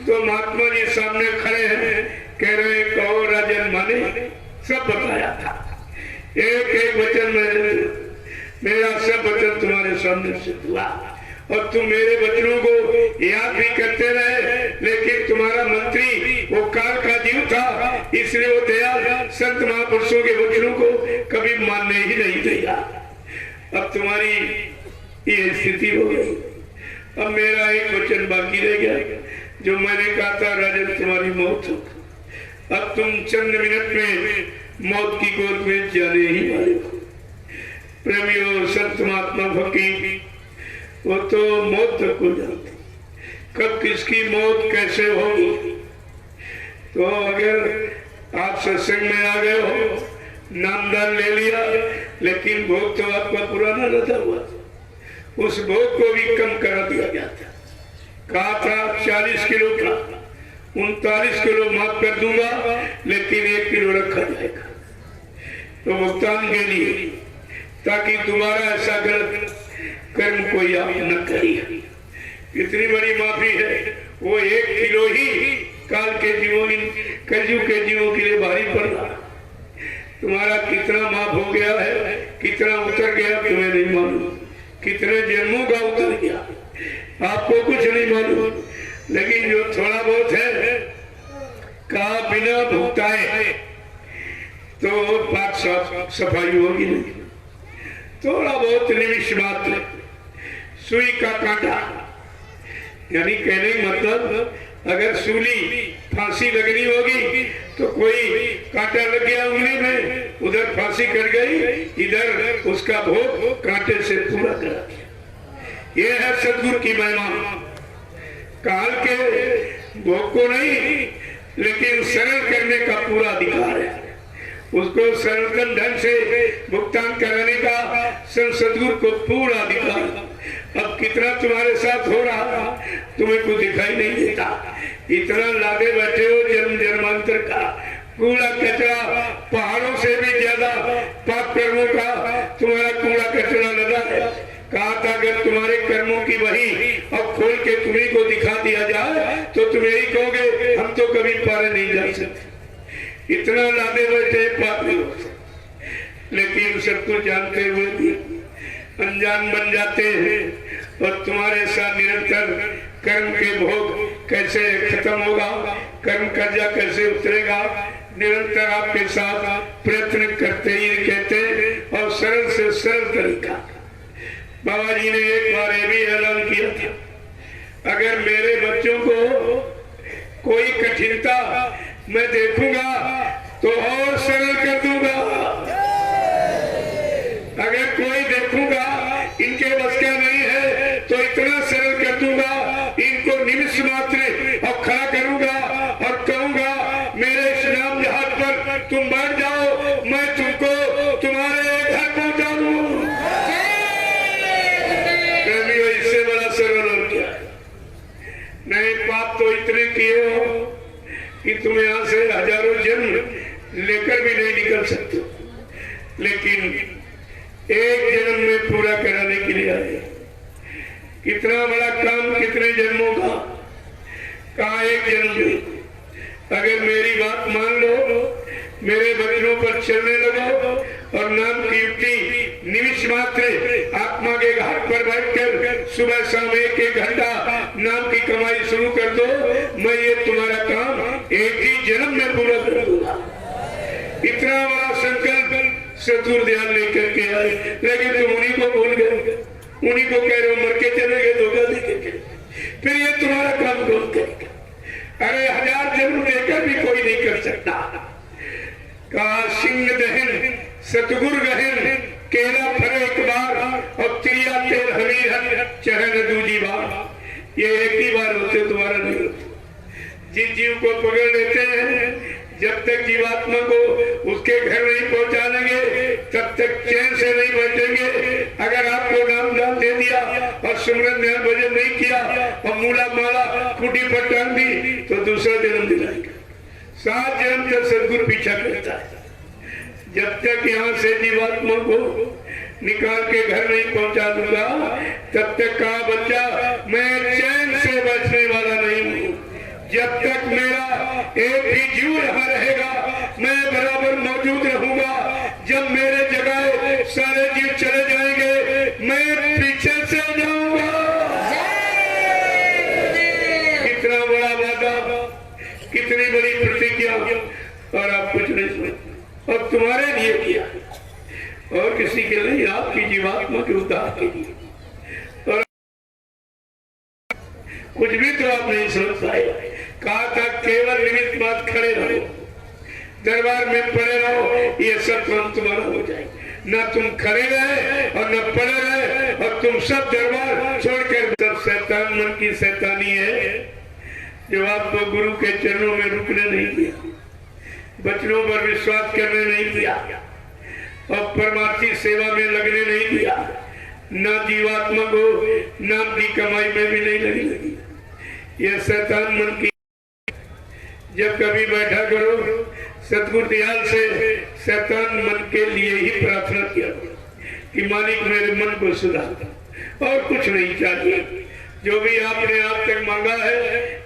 तो महात्मा जी सामने खड़े हैं, कह रहे कहो राजन माने, सब बताया था, एक एक वचन में मेरा सब वचन तुम्हारे सामने सिद्ध हुआ। और तुम मेरे वचनों को याद भी करते रहे, लेकिन तुम्हारा मंत्री वो काल का जीव था, इसलिए वो दयाल संत महापुरुषों के वचनों को कभी मानने ही नहीं दिया। अब तुम्हारी ये स्थिति हो गई। अब मेरा एक वचन बाकी रह गया, जो मैंने कहा था राजन तुम्हारी मौत हो। अब तुम चंद मिनट में मौत की गोद में जाने ही वाले हो। प्रेमियों, संत महात्मा फकीर वो तो मौत तक हो जाते, कब किसकी मौत कैसे होगी। तो अगर आप सत्संग में आ गए हो, नामदान ले लिया, लेकिन भोग तो आपका पुराना रहता हुआ, उस भोग को भी कम करा दिया गया था। कहा था 40 किलो का 39 किलो माफ कर दूंगा, लेकिन 1 किलो रखा जाएगा तो भुगतान के लिए, ताकि दोबारा ऐसा गलत कर्म कोई आप न करिए। इतनी बड़ी माफी है, वो 1 किलो ही काल के जीवों, कलयुग के जीवों के लिए भारी पड़ रहा। तुम्हारा कितना माफ हो गया है, कितना उतर गया तुम्हें नहीं मालूम, कितने जन्मों का उतर गया आपको कुछ नहीं मालूम। लेकिन जो थोड़ा बहुत है, कहा बिना भुगताए तो पाक सफाई होगी नहीं। थोड़ा बहुत निमिष मात्र, सुई का कांटा, यानी कहने का मतलब अगर सूली फांसी लगनी होगी तो कोई कांटा लग गया उंगली में, उधर फांसी कर गई, इधर उसका भोग कांटे से पूरा करा दिया। ये है सदगुरु की महिमा। काल के भोग को नहीं, लेकिन सरल करने का पूरा अधिकार है। उसको सरल ढंग से भुगतान कराने का सदगुरु को पूरा अधिकार। अब कितना तुम्हारे साथ हो रहा, तुम्हें कुछ दिखाई नहीं देता। इतना लादे बैठे हो जन्म जन्मांतर का कूड़ा कचरा, पहाड़ों से भी ज्यादा पाप कर्मों का तुम्हारा कूड़ा कचरा लगा है। कहा था अगर तुम्हारे कर्मों की वही अब खोल के तुम्हें को दिखा दिया जाए तो तुम यही कहोगे हम तो कभी पार नहीं जा सकते। इतना लादे बैठे पापी हो, लेकिन सब कुछ जानते हुए भी अनजान बन जाते हैं। और तुम्हारे साथ निरंतर कर्म के भोग कैसे खत्म होगा, कर्म कर्जा कैसे उतरेगा, निरंतर आपके साथ प्रयत्न करते ही कहते, और सरल से सरल तरीका। बाबा जी ने एक बार ये भी ऐलान किया था, अगर मेरे बच्चों को कोई कठिनता मैं देखूंगा तो और सरल कर दूंगा। अगर कोई देखूंगा इनके बस का नहीं है तो इतना सरल कर दूंगा, इनको निमिष मात्र और खड़ा करूंगा और कहूंगा मेरे इस नाम जहाज पर तुम बैठ जाओ, मैं तुमको तुम्हारे घर पहुंचा दूं। इससे बड़ा सरल हो गया नहीं। पाप तो इतने किए हो कि तुम यहां से हजारों जन्म लेकर भी नहीं निकल सकते, लेकिन एक जन्म में पूरा कराने के लिए आए। कितना बड़ा काम, कितने जन्मों का। कहा एक जन्म में अगर मेरी बात मान लो, मेरे वचनों पर चलने लगो और नाम की युक्ति निमिष मात्र आत्मा के घाट पर बैठकर सुबह शाम 1-1 घंटा नाम की कमाई शुरू कर दो, मैं ये तुम्हारा काम एक ही जन्म में पूरा कर दूंगा। इतना बड़ा संकल्प सतुर ध्यान लेकर के आए, लेकिन तुम उन्हीं को भूल गए, उन्हीं को कह रहे हो मर के चले गए धोखा देकर। फिर ये तुम्हारा काम कौन करेगा? अरे 1000 जन्म देकर भी कोई नहीं कर सकता। कहा सिंह दहन सतगुर गहन, केला फरे एक बार और त्रिया तेल हमीर चरण दूजी बार। ये एक ही बार होते, तुम्हारा नहीं होते। जिस जीव को पकड़ लेते हैं, जब तक जीवात्मा को उसके घर नहीं पहुंचा लेंगे तब तक चैन से नहीं बैठेंगे। अगर आपको नाम दान दे दिया और सुमरन ध्यान भजन नहीं किया और मूला माला कुटी पर टांग दी तो दूसरा जन्म दिलाएगा। 7 जन्म तक सदगुरु पीछा करता है। जब तक यहाँ से जीवात्मा को निकाल के घर नहीं पहुंचा दूंगा तब तक कहा बच्चा मैं चैन से बचने वाला नहीं हूँ। जब तक मेरा एक भी जीव यहाँ रहेगा मैं बराबर मौजूद रहूंगा। जब मेरे जगह सारे जीव चले जाएंगे मैं पीछे से जाऊंगा। और आप कुछ नहीं समझते, और तुम्हारे लिए किया और किसी के लिए, आपकी जीवात्मा के उद्धार के लिए। और कुछ भी तो आप नहीं समझ पाए। कहा था केवल निमित्त मात्र खड़े रहो, दरबार में पड़े रहो, ये सब काम तुम्हारा हो जाए। न तुम खड़े रहे और न पड़े रहे, और तुम सब दरबार छोड़कर, सब शैतान मन की शैतानी है जो आपको गुरु के चरणों में रुकने नहीं दिया, वचनों पर विश्वास करने नहीं दिया, और परमार्थी सेवा में लगने नहीं दिया, न जीवात्मा को नाम की कमाई में भी नहीं लगी। यह शैतान मन की, जब कभी बैठा करो सतगुरु दयाल से शैतान मन के लिए ही प्रार्थना किया कि मालिक मेरे मन को सुधार, और कुछ नहीं चाहिए। जो भी आपने आप तक मांगा है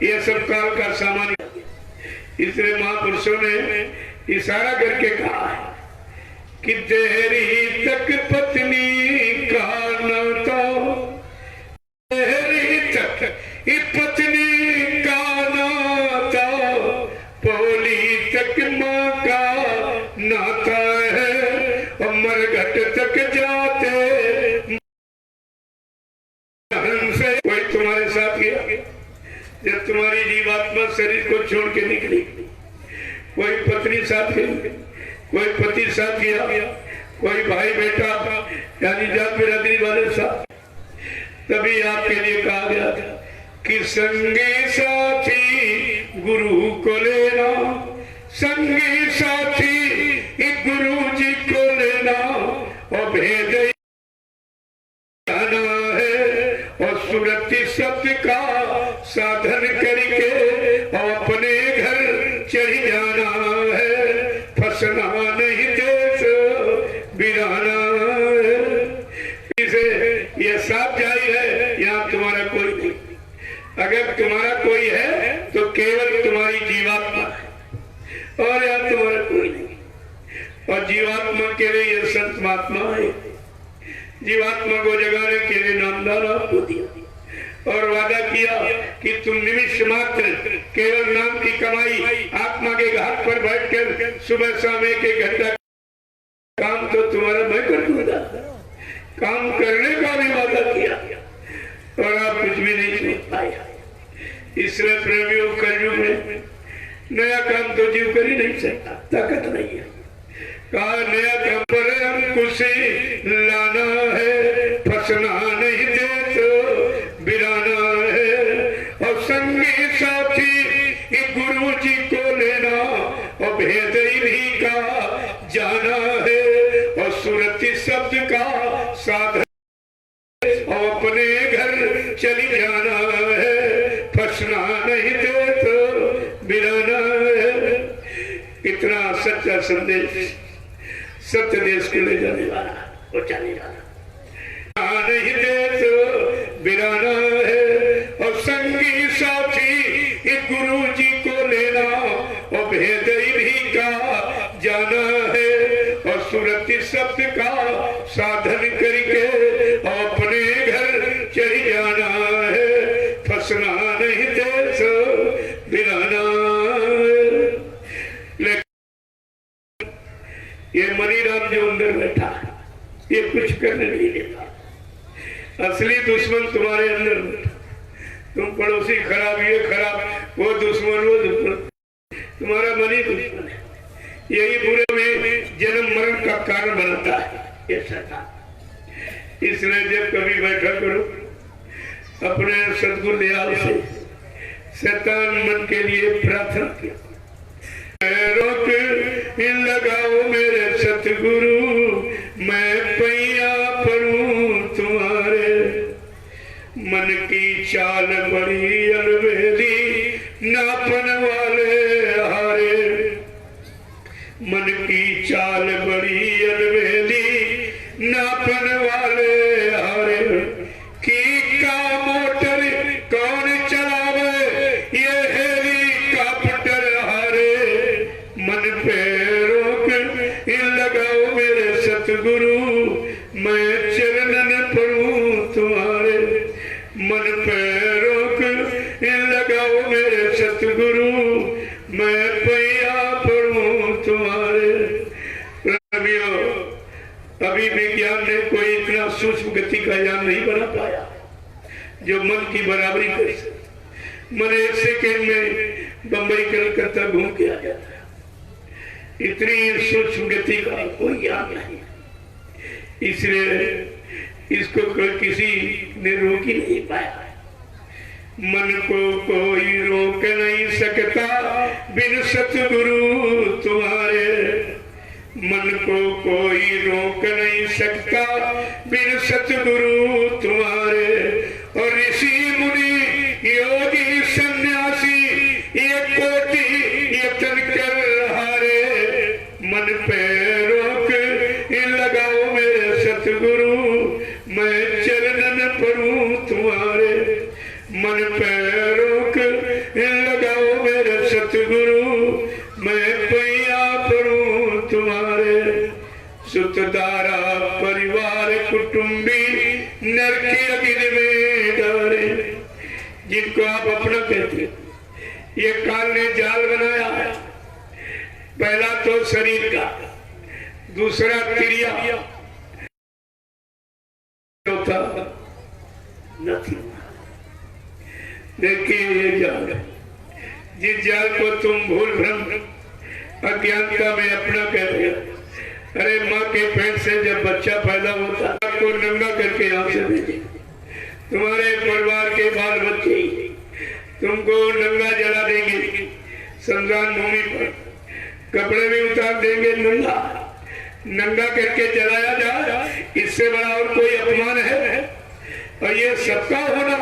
यह सब काल का सामान। इसलिए महापुरुषों ने इशारा करके कहा है कि देरी तक पत्नी का नाता, देरी तक पत्नी का नाता, पोली तक माँ का नाता है, और मरघट तक जाते से कोई तुम्हारे साथ गया। जब तुम्हारी जीवात्मा शरीर को छोड़ के निकली, कोई पत्नी साथ गई, कोई पति साथ गया, कोई भाई बेटा यानी जात बिरादरी वाले साथ, तभी आपके लिए कहा गया था कि संगी साथी गुरु को लेना, संगी साथी गुरु जी को लेना, और भेद जाना है, और सुरति शब्द का साधन करके और अपने घर चढ़ जाना है, फंसना नहीं देश बिराना है। इसे यह साफ जाहिर है, यहाँ तुम्हारा कोई नहीं। अगर तुम्हारा कोई है तो केवल तुम्हारी जीवात्मा है, और यहाँ तुम्हारा कोई नहीं। और जीवात्मा के लिए यह संत महात्मा है, जीवात्मा को जगाने के लिए नामदान आपको दिया और वादा किया कि तुम निमिष मात्र केवल नाम की कमाई आत्मा के घाट पर बैठकर सुबह शाम एक घंटा काम तो तुम्हारा मैं कर दूंगा। काम करने का भी वादा किया और आप कुछ भी नहीं समझ पाए। इसलिए प्रेमियों कलयुग में नया काम तो जीव कर ही नहीं सकता, ताकत नहीं है। कहा नया काम पर अंकुश लाना है, फंसना नहीं दे तो बिराना है, और संगी साथी गुरु जी को लेना, और भेद इन्हीं का जाना है, और सुरति शब्द का साधन, और अपने घर चली जाना है, फंसना नहीं दे तो बिराना है। इतना सच्चा संदेश सत्य देश को ले जाने वाला और जाने वाला नहीं दे तो बिराना है, और संगी साथी गुरु जी को लेना, और भेद इन्हीं का जाना है, और सुरति शब्द का साधन करके और अपने घर चढ़ जाना है, फंसना नहीं दे तो बिराना। ये मनीराम जो अंदर बैठा ये कुछ करने नहीं देता। असली दुश्मन तुम्हारे अंदर बैठा। तुम पड़ोसी खराब, ये खराब, वो दुश्मन, वो दुश्मन, तुम्हारा मन ही दुश्मन है। यही बुरे में जन्म मरण का कारण बनता है ये शैतान। इसलिए जब कभी बैठा करो अपने सतगुरु दयाल से शैतान मन के लिए प्रार्थना किया, रोक लगाओ मेरे सतगुरु, मैं पैया पढ़ूं तुम्हारे, मन की चाल बड़ी अलबेली, नापन वाले हारे, मन की चाल बड़ी अलबेली, नापन वाले हारे, की का मोटर कौन चलावे, ये हेलीकॉप्टर हारे, मन पे रोक लगाओ मेरे सतगुरु, मैं चरणन पढ़ूं तुम्हारे, मन पे रोक लगाओ मेरे सतगुरु, मैं पैया पढ़ूं अभी विज्ञान ने कोई इतना सूक्ष्म गति का यान नहीं बना पाया जो मन की बराबरी कर सके। मन एक सेकेंड में बंबई कलकत्ता घूम के आ जाता है। इतनी सूक्ष्म गति का कोई यान नहीं, इसलिए इसको किसी ने रोक ही नहीं पाया। मन को कोई रोक नहीं सकता बिन सतगुरु तुम्हारे, मन को कोई रोक नहीं सकता बिन सतगुरु तुम्हारे। और ऋषि मुनि योगी सन्यासी ये कोटि यत्न कर हारे, मन पे रोक लगाओ मेरे सतगुरु, मैं चरणन पढ़ूं तुम्हारे। मन पे रोक लगाओ मेरे सतगुरु, मैं पैया पढ़ूं तुम्हारे। सुतदारा परिवार कुटुंबी नर की अग्नि में डाले, जिनको आप अपना कहते, ये काल ने जाल बनाया है। पहला तो शरीर का, दूसरा क्रिया, चौथा नहीं। देखिए ये जाल है, जिस जाल को तुम भूल भ्रम अज्ञानता में अपना कहते हो। अरे माँ के पेट से जब बच्चा पैदा होता है आपको नंगा करके यहाँ से भेजे, तुम्हारे परिवार के बाल बच्चे तुमको नंगा जला देंगे, शमशान भूमि पर कपड़े भी उतार देंगे, नंगा करके जलाया जा। इससे बड़ा और कोई अपमान है? और ये सबका होना,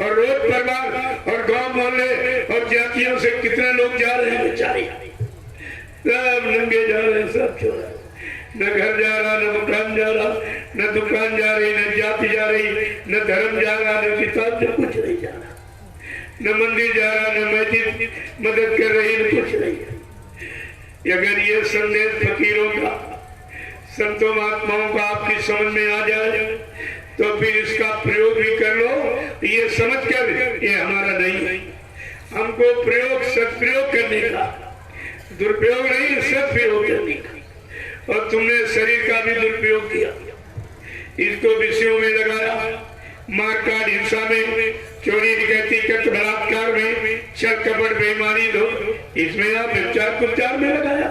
और रोज परिवार और गांव मोहल्ले और जातियों से कितने लोग जा रहे हैं बेचारे, सब नंगे जा रहे हैं, सब छोड़ा, न घर जा रहा, न मकान जा रहा, न दुकान जा रही, न जाति जा रही, न धर्म जा रहा, न किताब से कुछ नहीं जा रहा, न मंदिर जा रहा, न मस्जिद मदद कर रही, न कुछ नहीं। अगर ये संदेश फकीरों का, संतों महात्माओं का आपकी समझ में आ जाए तो फिर इसका प्रयोग भी कर लो। ये समझ कर ये हमारा नहीं, हमको प्रयोग सदप्रयोग करने का, दुरुपयोग नहीं सदप्रयोग करने का। और तुमने शरीर का भी दुरुपयोग किया, इसको विषयों में लगाया, मारकाट हिंसा में, चोरी डकैती कत्ल बलात्कार में, छल कपट बेईमानी दो, इसमें आप व्यभिचार कुचार में लगाया।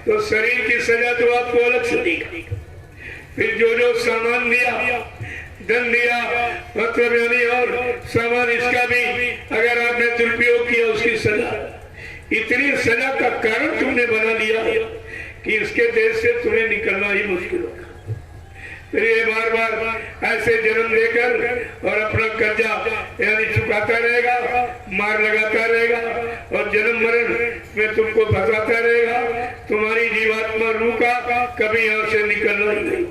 तो शरीर की सजा तो आपको अलग से दी। फिर जो जो सामान दिया, धन दिया, मतलब यानी और सामान, इसका भी अगर आपने दुरुपयोग किया उसकी सजा, इतनी सजा का कारण तुमने बना लिया कि इसके देश से तुम्हें निकलना ही मुश्किल होगा। फिर ये बार बार ऐसे जन्म देकर और अपना कर्जा यानी चुकाता रहेगा, मार लगाता रहेगा और जन्म मरण में तुमको फंसाता रहेगा। तुम्हारी जीवात्मा रूह का कभी यहाँ से निकलना ही नहीं,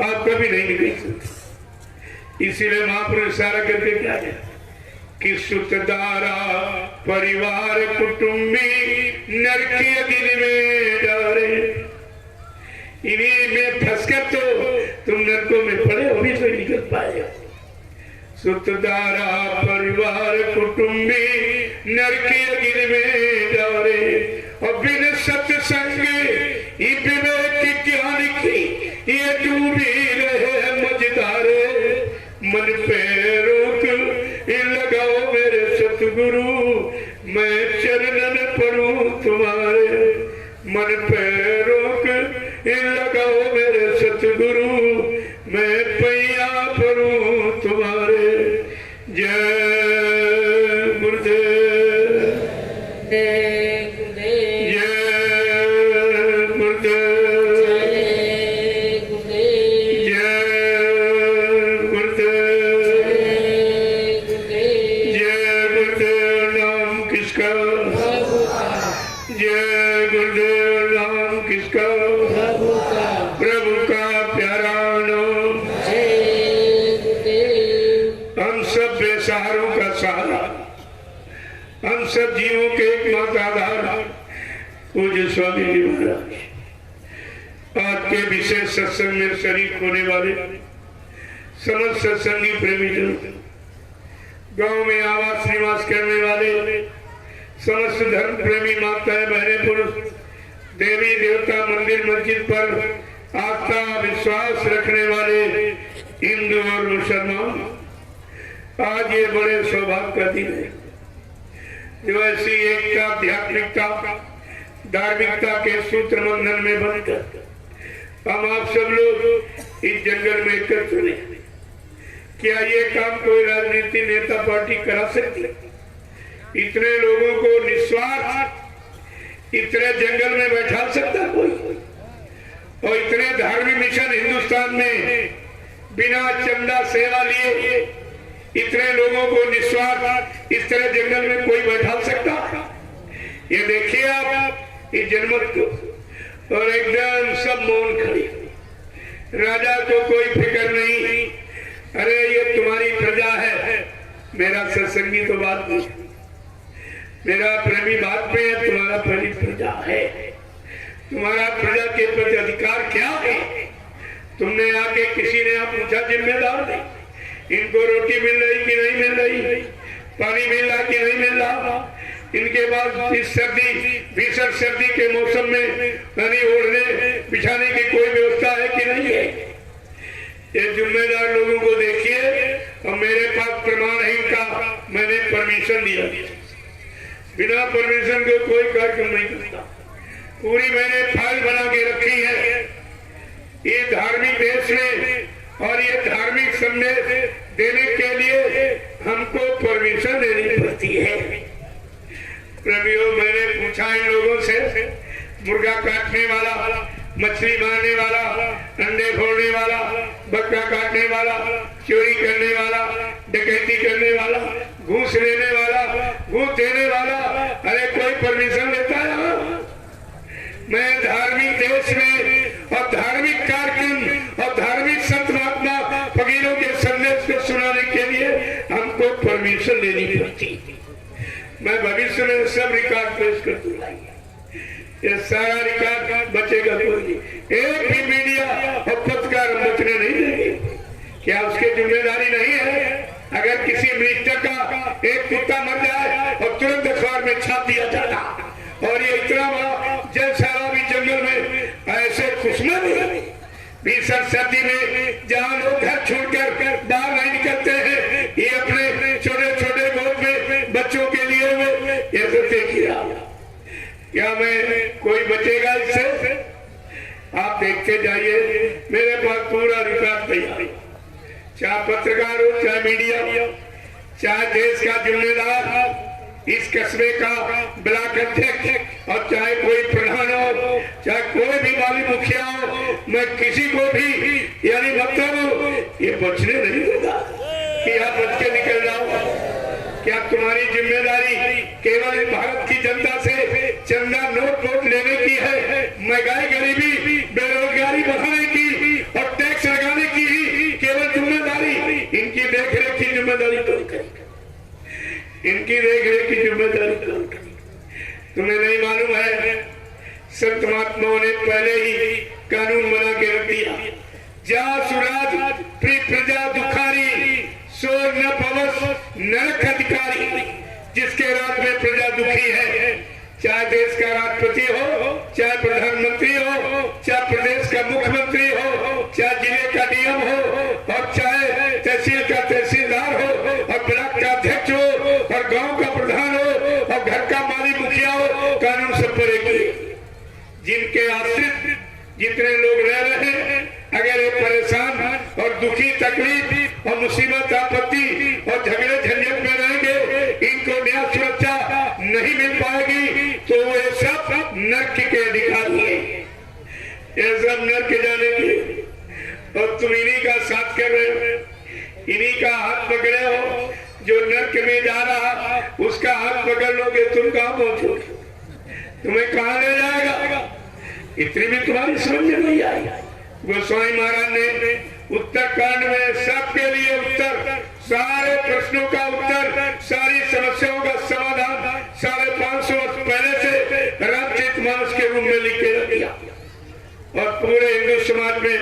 आप कभी नहीं निकल सकते। इसीलिए महापुरुष इशारा करके क्या है कि सुतदारा परिवार कुटुंबी नर की अग्नि में डाले। इन्हीं में फंसकर तो तुम नरकों में पड़े, अभी तो निकल पाएगा। सुतदारा परिवार कुटुंबी नर की अग्नि में डाले, और बिन सत्संग विवेक ज्ञान की ये डूबी रहे मझधारे। मन पे रोक लगाओ मेरे सतगुरु, मैं चरणन पढ़ूं तुम्हारे। मन पे रोक लगाओ मेरे सतगुरु, मैं पैया पढ़ूं तुम्हारे। जय गुरुदेव, जय गुरुदेव, हम सब जीवों के एकमात्र आधार पूज्य स्वामी जी महाराज। आज के विशेष सत्संग में शरीक होने वाले समस्त सत्संगी प्रेमी जन, गांव में आवास निवास करने वाले समस्त धर्म प्रेमी माताएं बहने पुरुष, देवी देवता मंदिर मस्जिद पर आस्था विश्वास रखने वाले हिंदू और मुसलमान, आज ये बड़े सौभाग्य का दिन है जो ऐसी एकता, आध्यात्मिकता, धार्मिकता के सूत्र बंधन में बनकर हम आप सब लोग इस जंगल में एकत्र हुए। क्या ये काम कोई राजनीति नेता पार्टी करा सकती? इतने लोगों को निस्वार्थ इतने जंगल में बैठा सकता कोई? और इतने धार्मिक मिशन हिंदुस्तान में बिना चंदा सेवा लिए इतने लोगों को निस्वार्थ इस तरह जंगल में कोई बैठा सकता? ये देखिए आप इस जनमत को, और एकदम सब मौन खड़ी, राजा को कोई फिक्र नहीं। अरे ये तुम्हारी प्रजा है, मेरा सत्संगी तो बात नहीं, मेरा प्रेमी बात में है, तुम्हारा प्रेमी प्रजा है। तुम्हारा प्रजा के प्रति अधिकार क्या है? तुमने आके किसी ने आप पूछा जिम्मेदार नहीं, इनको रोटी मिल रही कि नहीं मिल रही, पानी मिल रहा कि नहीं मिल रहा, इनके बाद इस सर्दी भीषण सर्दी के मौसम में पानी ओढ़ने बिछाने की कोई व्यवस्था है कि नहीं है? ये जिम्मेदार लोगों को देखिए, और मेरे पास प्रमाण है इनका, मैंने परमिशन दिया। बिना परमिशन के कोई कार्यक्रम नहीं करता। पूरी मैंने फाइल बना के रखी है। ये धार्मिक देश में और ये धार्मिक संदेश देने के लिए हमको परमिशन देनी पड़ती है। प्रेमियों, मैंने पूछा इन लोगों से, मुर्गा काटने वाला, मछली मारने वाला, अंडे फोड़ने वाला, बकरा काटने वाला, चोरी करने वाला, डकैती करने वाला, घूस लेने वाला, घूस देने वाला, अरे कोई परमिशन लेता है? मैं धार्मिक देश में और धार्मिक कार्यक्रम और धार्मिक संत महात्मा फकीरों के संदेश को सुनाने के लिए हमको परमिशन लेनी पड़ती। मैं भविष्य में सब रिकॉर्ड पेश कर दूंगा। ये सारा रिकॉर्ड बचेगा कोई नहीं, एक भी मीडिया और पत्रकार बचने नहीं देंगे। क्या उसकी जिम्मेदारी नहीं है? अगर किसी मिनिस्टर का एक कुत्ता मर जाए और तुरंत अखबार में छाप दिया जाता, और ये इतना बड़ा जल सैलाबी जंगल में ऐसे खुशमन भीषण सर्दी में जहाँ लोग घर छोड़कर बाहर नहीं निकलते हैं, ये अपने छोटे छोटे गोद में बच्चों के लिए ये सब देखिए। क्या मैं कोई बचेगा इससे? आप देखते जाइए, मेरे पास पूरा रिकॉर्ड तैयार है। चाहे पत्रकार हो, चाहे मीडिया हो, चाहे देश का जिम्मेदार, इस कस्बे का ब्लॉक अध्यक्ष, और चाहे कोई प्रधान हो, चाहे कोई भी वाली मुखिया हो, मैं किसी को भी यानी मतलब ये बचने नहीं दूंगा कि आप बच के निकल जाओ। क्या तुम्हारी जिम्मेदारी केवल भारत की जनता से चंदा नोट वोट लेने की है? महंगाई, गरीबी, बेरोजगारी बढ़ाने की और टैक्स लगाने की ही केवल जिम्मेदारी? इनकी देखरेख की जिम्मेदारी कौन करेगा? इनकी देखरेख की जिम्मेदारी कौन करेगा? तुम्हें नहीं मालूम है, संत महात्माओं ने पहले ही कानून बना के रख दिया। जा सुराज प्री प्रजा दुखारी, सो न पवस नरक अधिकारी। जिसके राज में प्रजा दुखी है, चाहे देश का राष्ट्रपति हो, चाहे प्रधानमंत्री हो, चाहे प्रदेश का मुख्यमंत्री हो, चाहे जिले का डीएम हो, और चाहे तहसील का तहसीलदार हो, और ब्लॉक का अध्यक्ष हो, और गांव का प्रधान हो, और घर का माली मुखिया हो, कानून सब पर एक ही। जिनके आश्रित जितने लोग रह रहे हैं, अगर ये परेशान और दुखी, तकलीफ और मुसीबत, आपत्ति और झगड़े झंझट में रहेंगे, इनको न्याय सुरक्षा नहीं मिल पाएगी, तो वो सब नर्क के अधिकारी हैं। ये सब नर्क जाने की, और तुम इन्हीं का साथ कर रहे हो, इन्हीं का हाथ पकड़े हो। जो नर्क में जा रहा उसका हाथ पकड़ लोगे, तुम कहाँ पहुंचोगे? तुम्हें कहाँ ले जाएगा? इतनी भी तुम्हारी समझ में नहीं आई। गोस्वामी महाराज ने उत्तरकांड में सबके लिए उत्तर, सारे प्रश्नों का उत्तर, सारी समस्याओं का समाधान 550 वर्ष पहले से रामचरितमानस के रूप में लिख के रख दिया, और पूरे हिंदू समाज में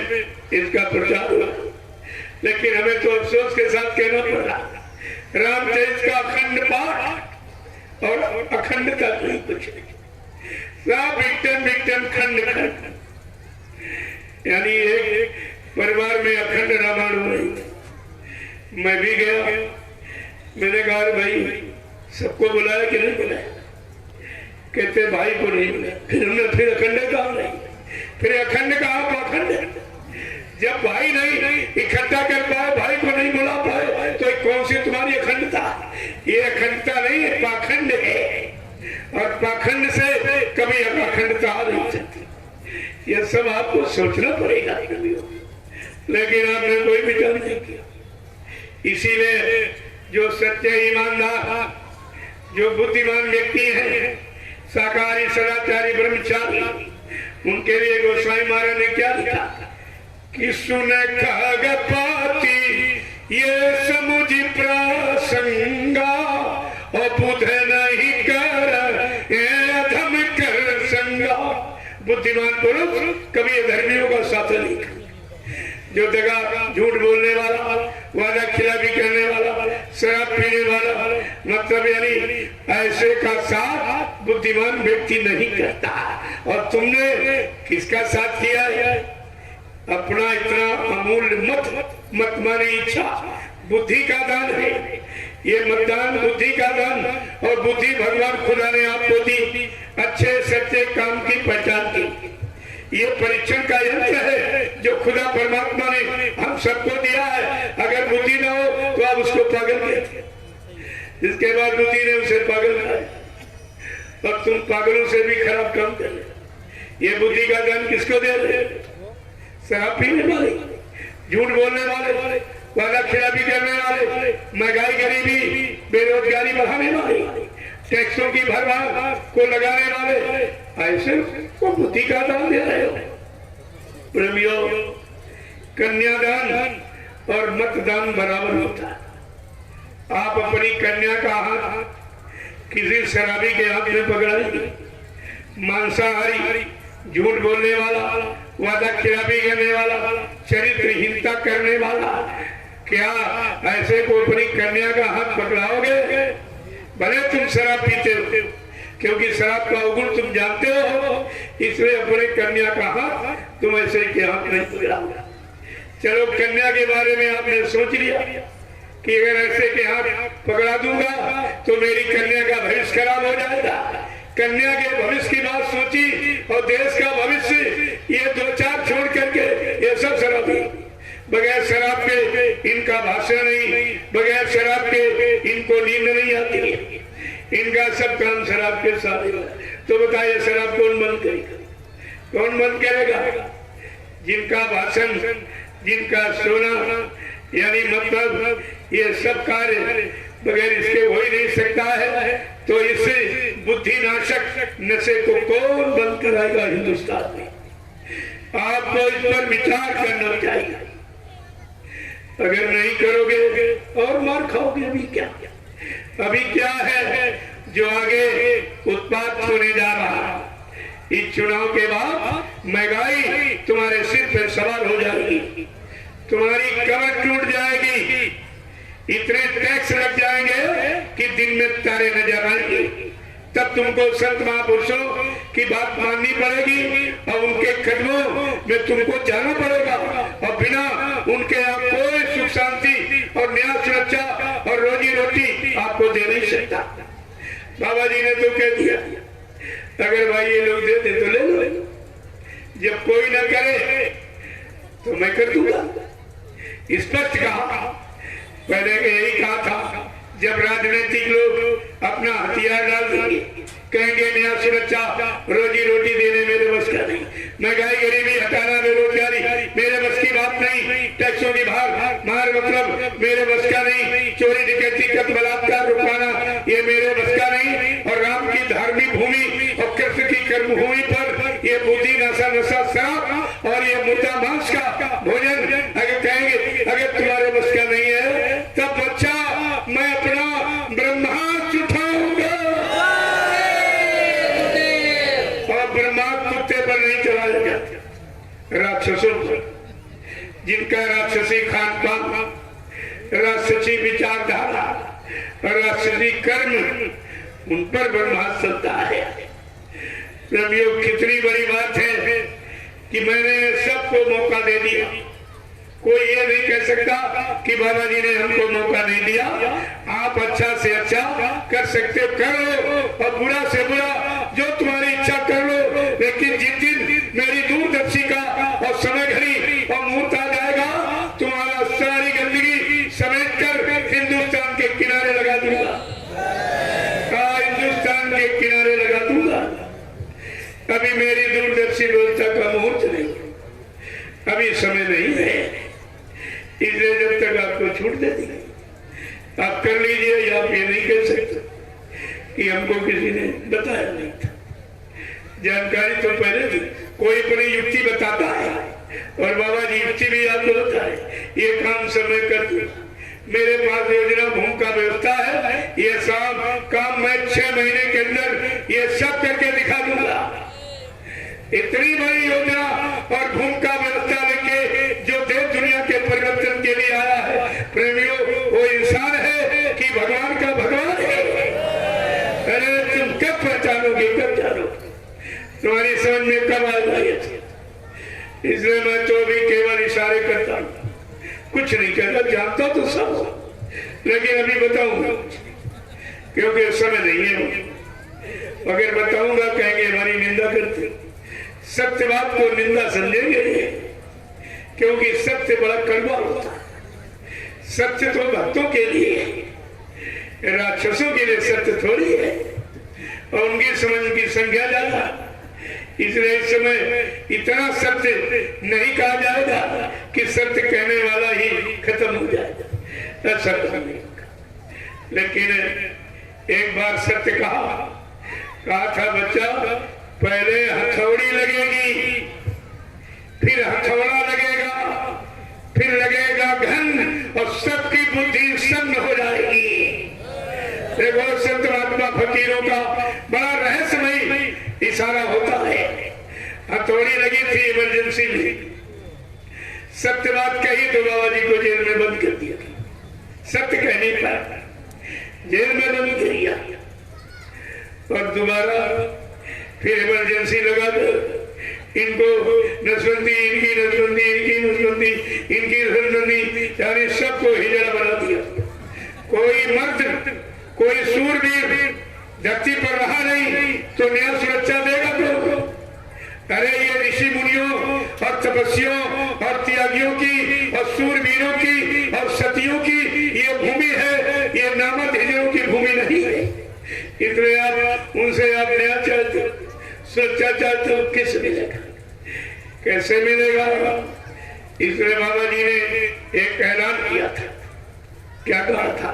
इसका प्रचार हुआ। लेकिन हमें तो अफसोस के साथ कहना पड़ रहा, रामचरित का अखंड पाठ और अखंडता नहीं कुछ नहीं, सब विक्टम खंड खंड। यानी एक परिवार में अखंड रामायण हो रही। मैं भी गया, मैंने कहा भाई सबको बुलाया कि नहीं बुलाया? कहते भाई को नहीं बुलाया। फिर हमने फिर अखंड कहा नहीं, फिर अखंड कहा तो अखंड। जब भाई नहीं इकट्ठा कर पाए, भाई को नहीं बुला पाए, तो कौन सी तुम्हारी अखंडता? ये अखंडता नहीं है, पाखंड है। और पाखंड से कभी अखंडता आ नहीं सकती। यह सब आपको सोचना पड़ेगा। लेकिन आपने कोई विचार नहीं किया। इसीलिए जो सच्चे ईमानदार, जो बुद्धिमान व्यक्ति हैं, शाकाहारी सदाचारी ब्रह्मचारी, उनके लिए गोस्वामी महाराज ने क्या लिखा कि सुन खग पाती ये समुझ प्रसंगा और बुध नहीं कर अधम कर संगा। बुद्धिमान पुरुष कभी धर्मियों का साथ नहीं कर, जो दगा झूठ बोलने वाला, वादा खिलाफी करने वाला, शराब पीने वाला, मतलब यानी ऐसे का साथ बुद्धिमान व्यक्ति नहीं करता। और तुमने किसका साथ किया है? अपना इतना अमूल्य मत माने इच्छा बुद्धि का दान है। ये मतदान बुद्धि का दान, और बुद्धि भगवान खुदा ने आपको दी अच्छे सच्चे काम की पहचान की। ये परीक्षण का यंत्र है जो खुदा परमात्मा ने हम सबको दिया है। अगर बुद्धि ना हो तो आप उसको पागल कहते, इसके बाद बुद्धि ने उसे पागल बनाया। अब तुम पागलों से भी खराब काम कर रहे। ये बुद्धि का दान किसको दे रहे? शराब पीने वाले, झूठ बोलने वाले, वादा खिलाफी करने वाले, महंगाई गरीबी बेरोजगारी बढ़ाने वाले, टैक्सों की भरमार को लगाने वाले, ऐसे को बुद्धि का दान दे रहे हो। प्रेमियों, कन्यादान और मतदान बराबर होता है। आप अपनी कन्या का हाथ किसी शराबी के हाथ में पकड़ाएंगे, मांसाहारी, झूठ बोलने वाला, वादा खिलाफी करने वाला, चरित्रहीनता करने वाला, क्या ऐसे को अपनी कन्या का हाथ पकड़ाओगे? भले तुम शराब पीते हो, क्योंकि शराब का अवगुण तुम जानते हो, इसलिए अपने कन्या का हाथ तुम ऐसे के हाथ नहीं पकड़ाओगे। चलो, कन्या के बारे में आपने सोच लिया कि अगर ऐसे के हाथ पकड़ा दूंगा तो मेरी कन्या का भविष्य खराब हो जाएगा। कन्या के भविष्य की बात सोची और देश का भविष्य, ये दो चार छोड़ करके ये सब शराबी, बगैर शराब के इनका भाषण नहीं, बगैर शराब के इनको नींद नहीं आती, इनका सब काम शराब के साथ। तो बताइए शराब कौन बंद करेगा? कौन बंद करेगा? जिनका भाषण, जिनका सोना, यानी मतलब ये सब कार्य बगैर इसके हो ही नहीं सकता है। तो इससे बुद्धि नाशक नशे को कौन बंद कराएगा हिंदुस्तान में? आपको इस पर विचार करना चाहिए। अगर नहीं करोगे और मार खाओगे। अभी क्या है जो आगे उत्पात होने जा रहा है? इस चुनाव के बाद महंगाई तुम्हारे सिर पर सवार हो जाएगी, तुम्हारी कमर टूट जाएगी, इतने टैक्स लग जाएंगे कि दिन में तारे नजर आएंगे। तब तुमको संत महापुरुषों की बात माननी पड़ेगी और उनके कदमों में तुमको जाना पड़ेगा। और बिना उनके यहाँ कोई सुख शांति और न्याय सुरक्षा और रोजी रोटी आपको दे नहीं सकता। बाबा जी ने तो कह दिया, अगर भाई ये लोग देते तो ले लो, जब कोई न करे तो मैं कर दूंगा। स्पष्ट कहा। पहले यही कहा था, जब राजनीतिक लोग अपना हथियार डाल देंगे, कहेंगे न्याय सुरक्षा रोजी रोटी देने मेरे बस का नहीं, महंगाई गरीबी हटाना बेरोजगारी मेरे बस की बात नहीं, टैक्सों की मार मतलब मेरे बस का नहीं, चोरी डकैती कत्ल बलात्कार रुकवाना ये मेरे बस का नहीं। और राम की धार्मिक भूमि और कृष्ण की कर्म भूमि पर ये बुद्धि नशा शराब और ये मुर्दा मांस का भोजन अगर कहेंगे अगर तुम्हारे बस का नहीं है, तब बच्चा मैं अपना ब्रह्मास्त्र उठाऊंगा और ब्रह्मास्त्र कुत्ते पर नहीं चलाएगा। राक्षसों पर, जिनका राक्षसी खान पान, राक्षसी विचारधारा, राक्षसी कर्म, उन पर ब्रह्मास्त्र चलता है। प्रभु कितनी बड़ी बात है कि मैंने सबको मौका दे दिया। कोई ये नहीं कह सकता कि बाबा जी ने हमको मौका नहीं दिया। आप अच्छा से अच्छा कर सकते हो, कर लो, और बुरा से बुरा जो तुम्हारी इच्छा कर लो। लेकिन जिस दिन मेरी दूरदर्शी का और समय घड़ी और मुहूर्त आ जाएगा, तुम्हारा सारी गंदगी समेट कर हिंदुस्तान के किनारे लगा दूंगा, हिंदुस्तान के किनारे लगा दूंगा। अभी मेरी दूरदर्शी व्यवस्था का मुहूर्त नहीं, अभी समय नहीं है, इसलिए जब तक आपको छूट दे दी आप कर लीजिए। या आप ये नहीं कह सकते कि हमको किसी ने बताया नहीं था। जानकारी तो पहले थी, कोई अपनी युक्ति बताता है और बाबा जी युक्ति भी आपको बताए, ये काम समय कर दूं। मेरे पास योजना भूमि का व्यवस्था है, ये सब काम मैं 6 महीने के अंदर ये सब करके दिखा दूंगा। इतनी बड़ी योजना और भूमि का व्यवस्था लेके जो देश दुनिया के परिवर्तन के लिए आया है, प्रेमियों, वो इंसान है कि भगवान का भगवान है। अरे तुम कब पहचानोगे, कब जानोगे, तुम्हारी समझ में कब आएगा ये? इसलिए मैं तो अभी केवल इशारे करता हूँ, कुछ नहीं करता, जानता तो सब, लेकिन अभी बताऊंगा क्योंकि समय नहीं है। अगर बताऊंगा कहेंगे हमारी निंदा करते। सत्य बात को निंदा समझेंगे, क्योंकि सत्य बड़ा कड़वा होता है। सत्य तो भक्तों के लिए, राक्षसों के लिए सत्य थोड़ी है, और उनकी समझ की संख्या ज्यादा। इसलिए इस समय इतना सत्य नहीं कहा जाएगा कि सत्य कहने वाला ही खत्म हो जाएगा, ऐसा नहीं। लेकिन एक बार सत्य कहा था बच्चा, पहले हथौड़ी लगेगी, फिर हथौड़ा लगेगा, फिर लगेगा घन, और सबकी बुद्धि सन्न हो जाएगी। देखो संत महात्मा फकीरों का बड़ा रहस्यमयी इशारा होता है। हथौड़ी लगी थी इमरजेंसी में, सत्य बात कही तो बाबा जी को जेल में बंद कर दिया। सत्य कहने पर जेल में बंद कर दिया, और दोबारा फिर इमरजेंसी लगा दो, इनको नसबंदी, इनकी नसबंदी, इनकी नसबंदी, इनकी नसबंदी, यानी सबको हिजड़ा बना दिया। कोई मर्द, कोई सूरवीर धरती पर रहा नहीं तो न्याय सुरक्षा देगा तो? अरे ये ऋषि मुनियों और तपस्वियों और त्यागियों की और सूरवीरों की और सतियों की ये भूमि है, ये नामक हिजड़ों की भूमि नहीं है। इसलिए आप उनसे आप न्याय चाहते हो, सुरक्षा चाहते हो, किस मिलेगा, कैसे मिलेगा? इसलिए बाबा जी ने एक ऐलान किया था। क्या कहा था?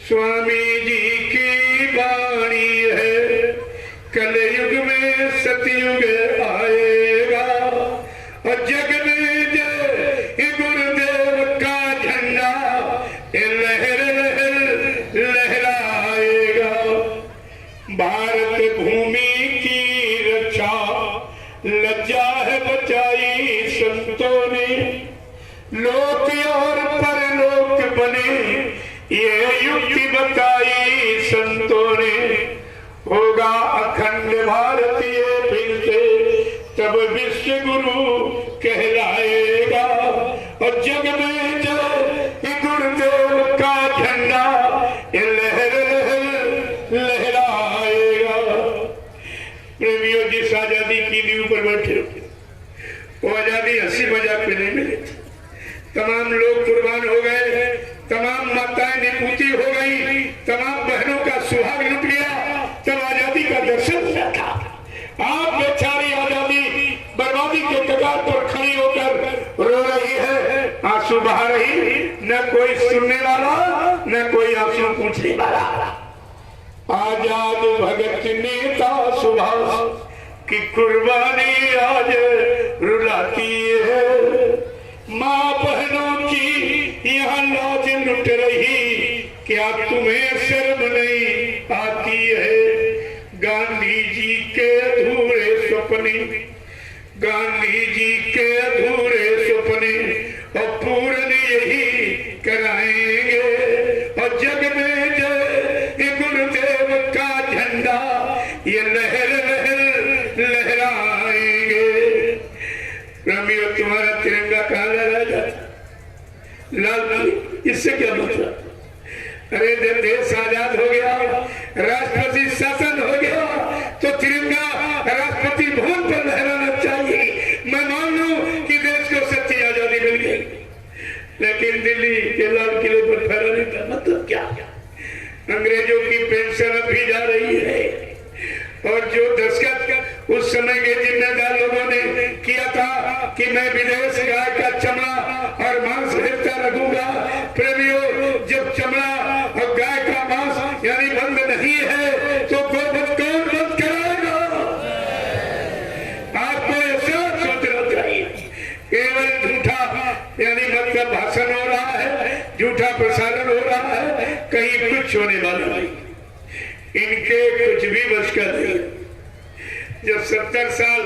स्वामी जी की वाणी है, कलयुग में सतयुग आएगा, और जग में जय गुरुदेव का झंडा लहर लहर लहराएगा। भारत भूमि की रक्षा लज्जा है बचाई संतों ने, लोक और परलोक बने ये युक्ति बताई संतों ने। होगा अखंड भारतीय फिर से तब विश्व गुरु कहलाएगा, और जग में जय गुरुदेव का झंडा लहर लहर लहराएगा। प्रेमियों, जिस आजादी की नींव पर बैठे वो आजादी हंसी मजाक में नहीं मिली थी। तमाम लोग कुर्बान हो गए, तमाम माताएं निपुती हो गई, तमाम बहनों का सुहाग लुट गया, तब आजादी का दर्शन हुआ था। आप बेचारी आजादी बर्बादी के कगार पर खड़ी होकर रो रही है, आंसू बहा रही, न कोई सुनने वाला, न कोई आंसू पूछने वाला। आजाद भगत नेता सुभाष की कुर्बानी आज रुलाती है, माँ बहनों की यहाँ लाज लुट रही, क्या तुम्हें शर्म नहीं आती है? गांधी जी के अधूरे सपने, गांधी जी के अधूरे सपने और पूर्ण यही कराएंगे, और जग में जय गुरुदेव का झंडा ये लहर लहर लहराएंगे। रमी और तुम्हारा तिरंगा कहाँ लहरा जाता? लाल, इससे क्या मतलब? अरे जब देश आजाद हो गया, राष्ट्रपति शासन हो गया, तो तिरंगा राष्ट्रपति भवन पर लहराना चाहिए। मैं मान लूं कि देश को सच्ची आजादी मिल गई, लेकिन दिल्ली के लाल किले पर फहराने का मतलब क्या? अंग्रेजों की पेंशन अब भी जा रही है, और जो दस्तखत उस समय के जिम्मेदार लोगों ने किया था कि मैं विदेश गाय का चमड़ा और मांस भेजता रखूंगा। प्रेमियों, जब चमड़ा और गाय का मांस यानी बंद नहीं है, तो गोवध कौन बंद कराएगा? आपको ऐसा सोचना चाहिए। केवल झूठा यानी मतलब भाषण हो रहा है, झूठा प्रसारण हो रहा है, कहीं कुछ होने वाला नहीं। इनके कुछ भी बस का नहीं। जब 70 साल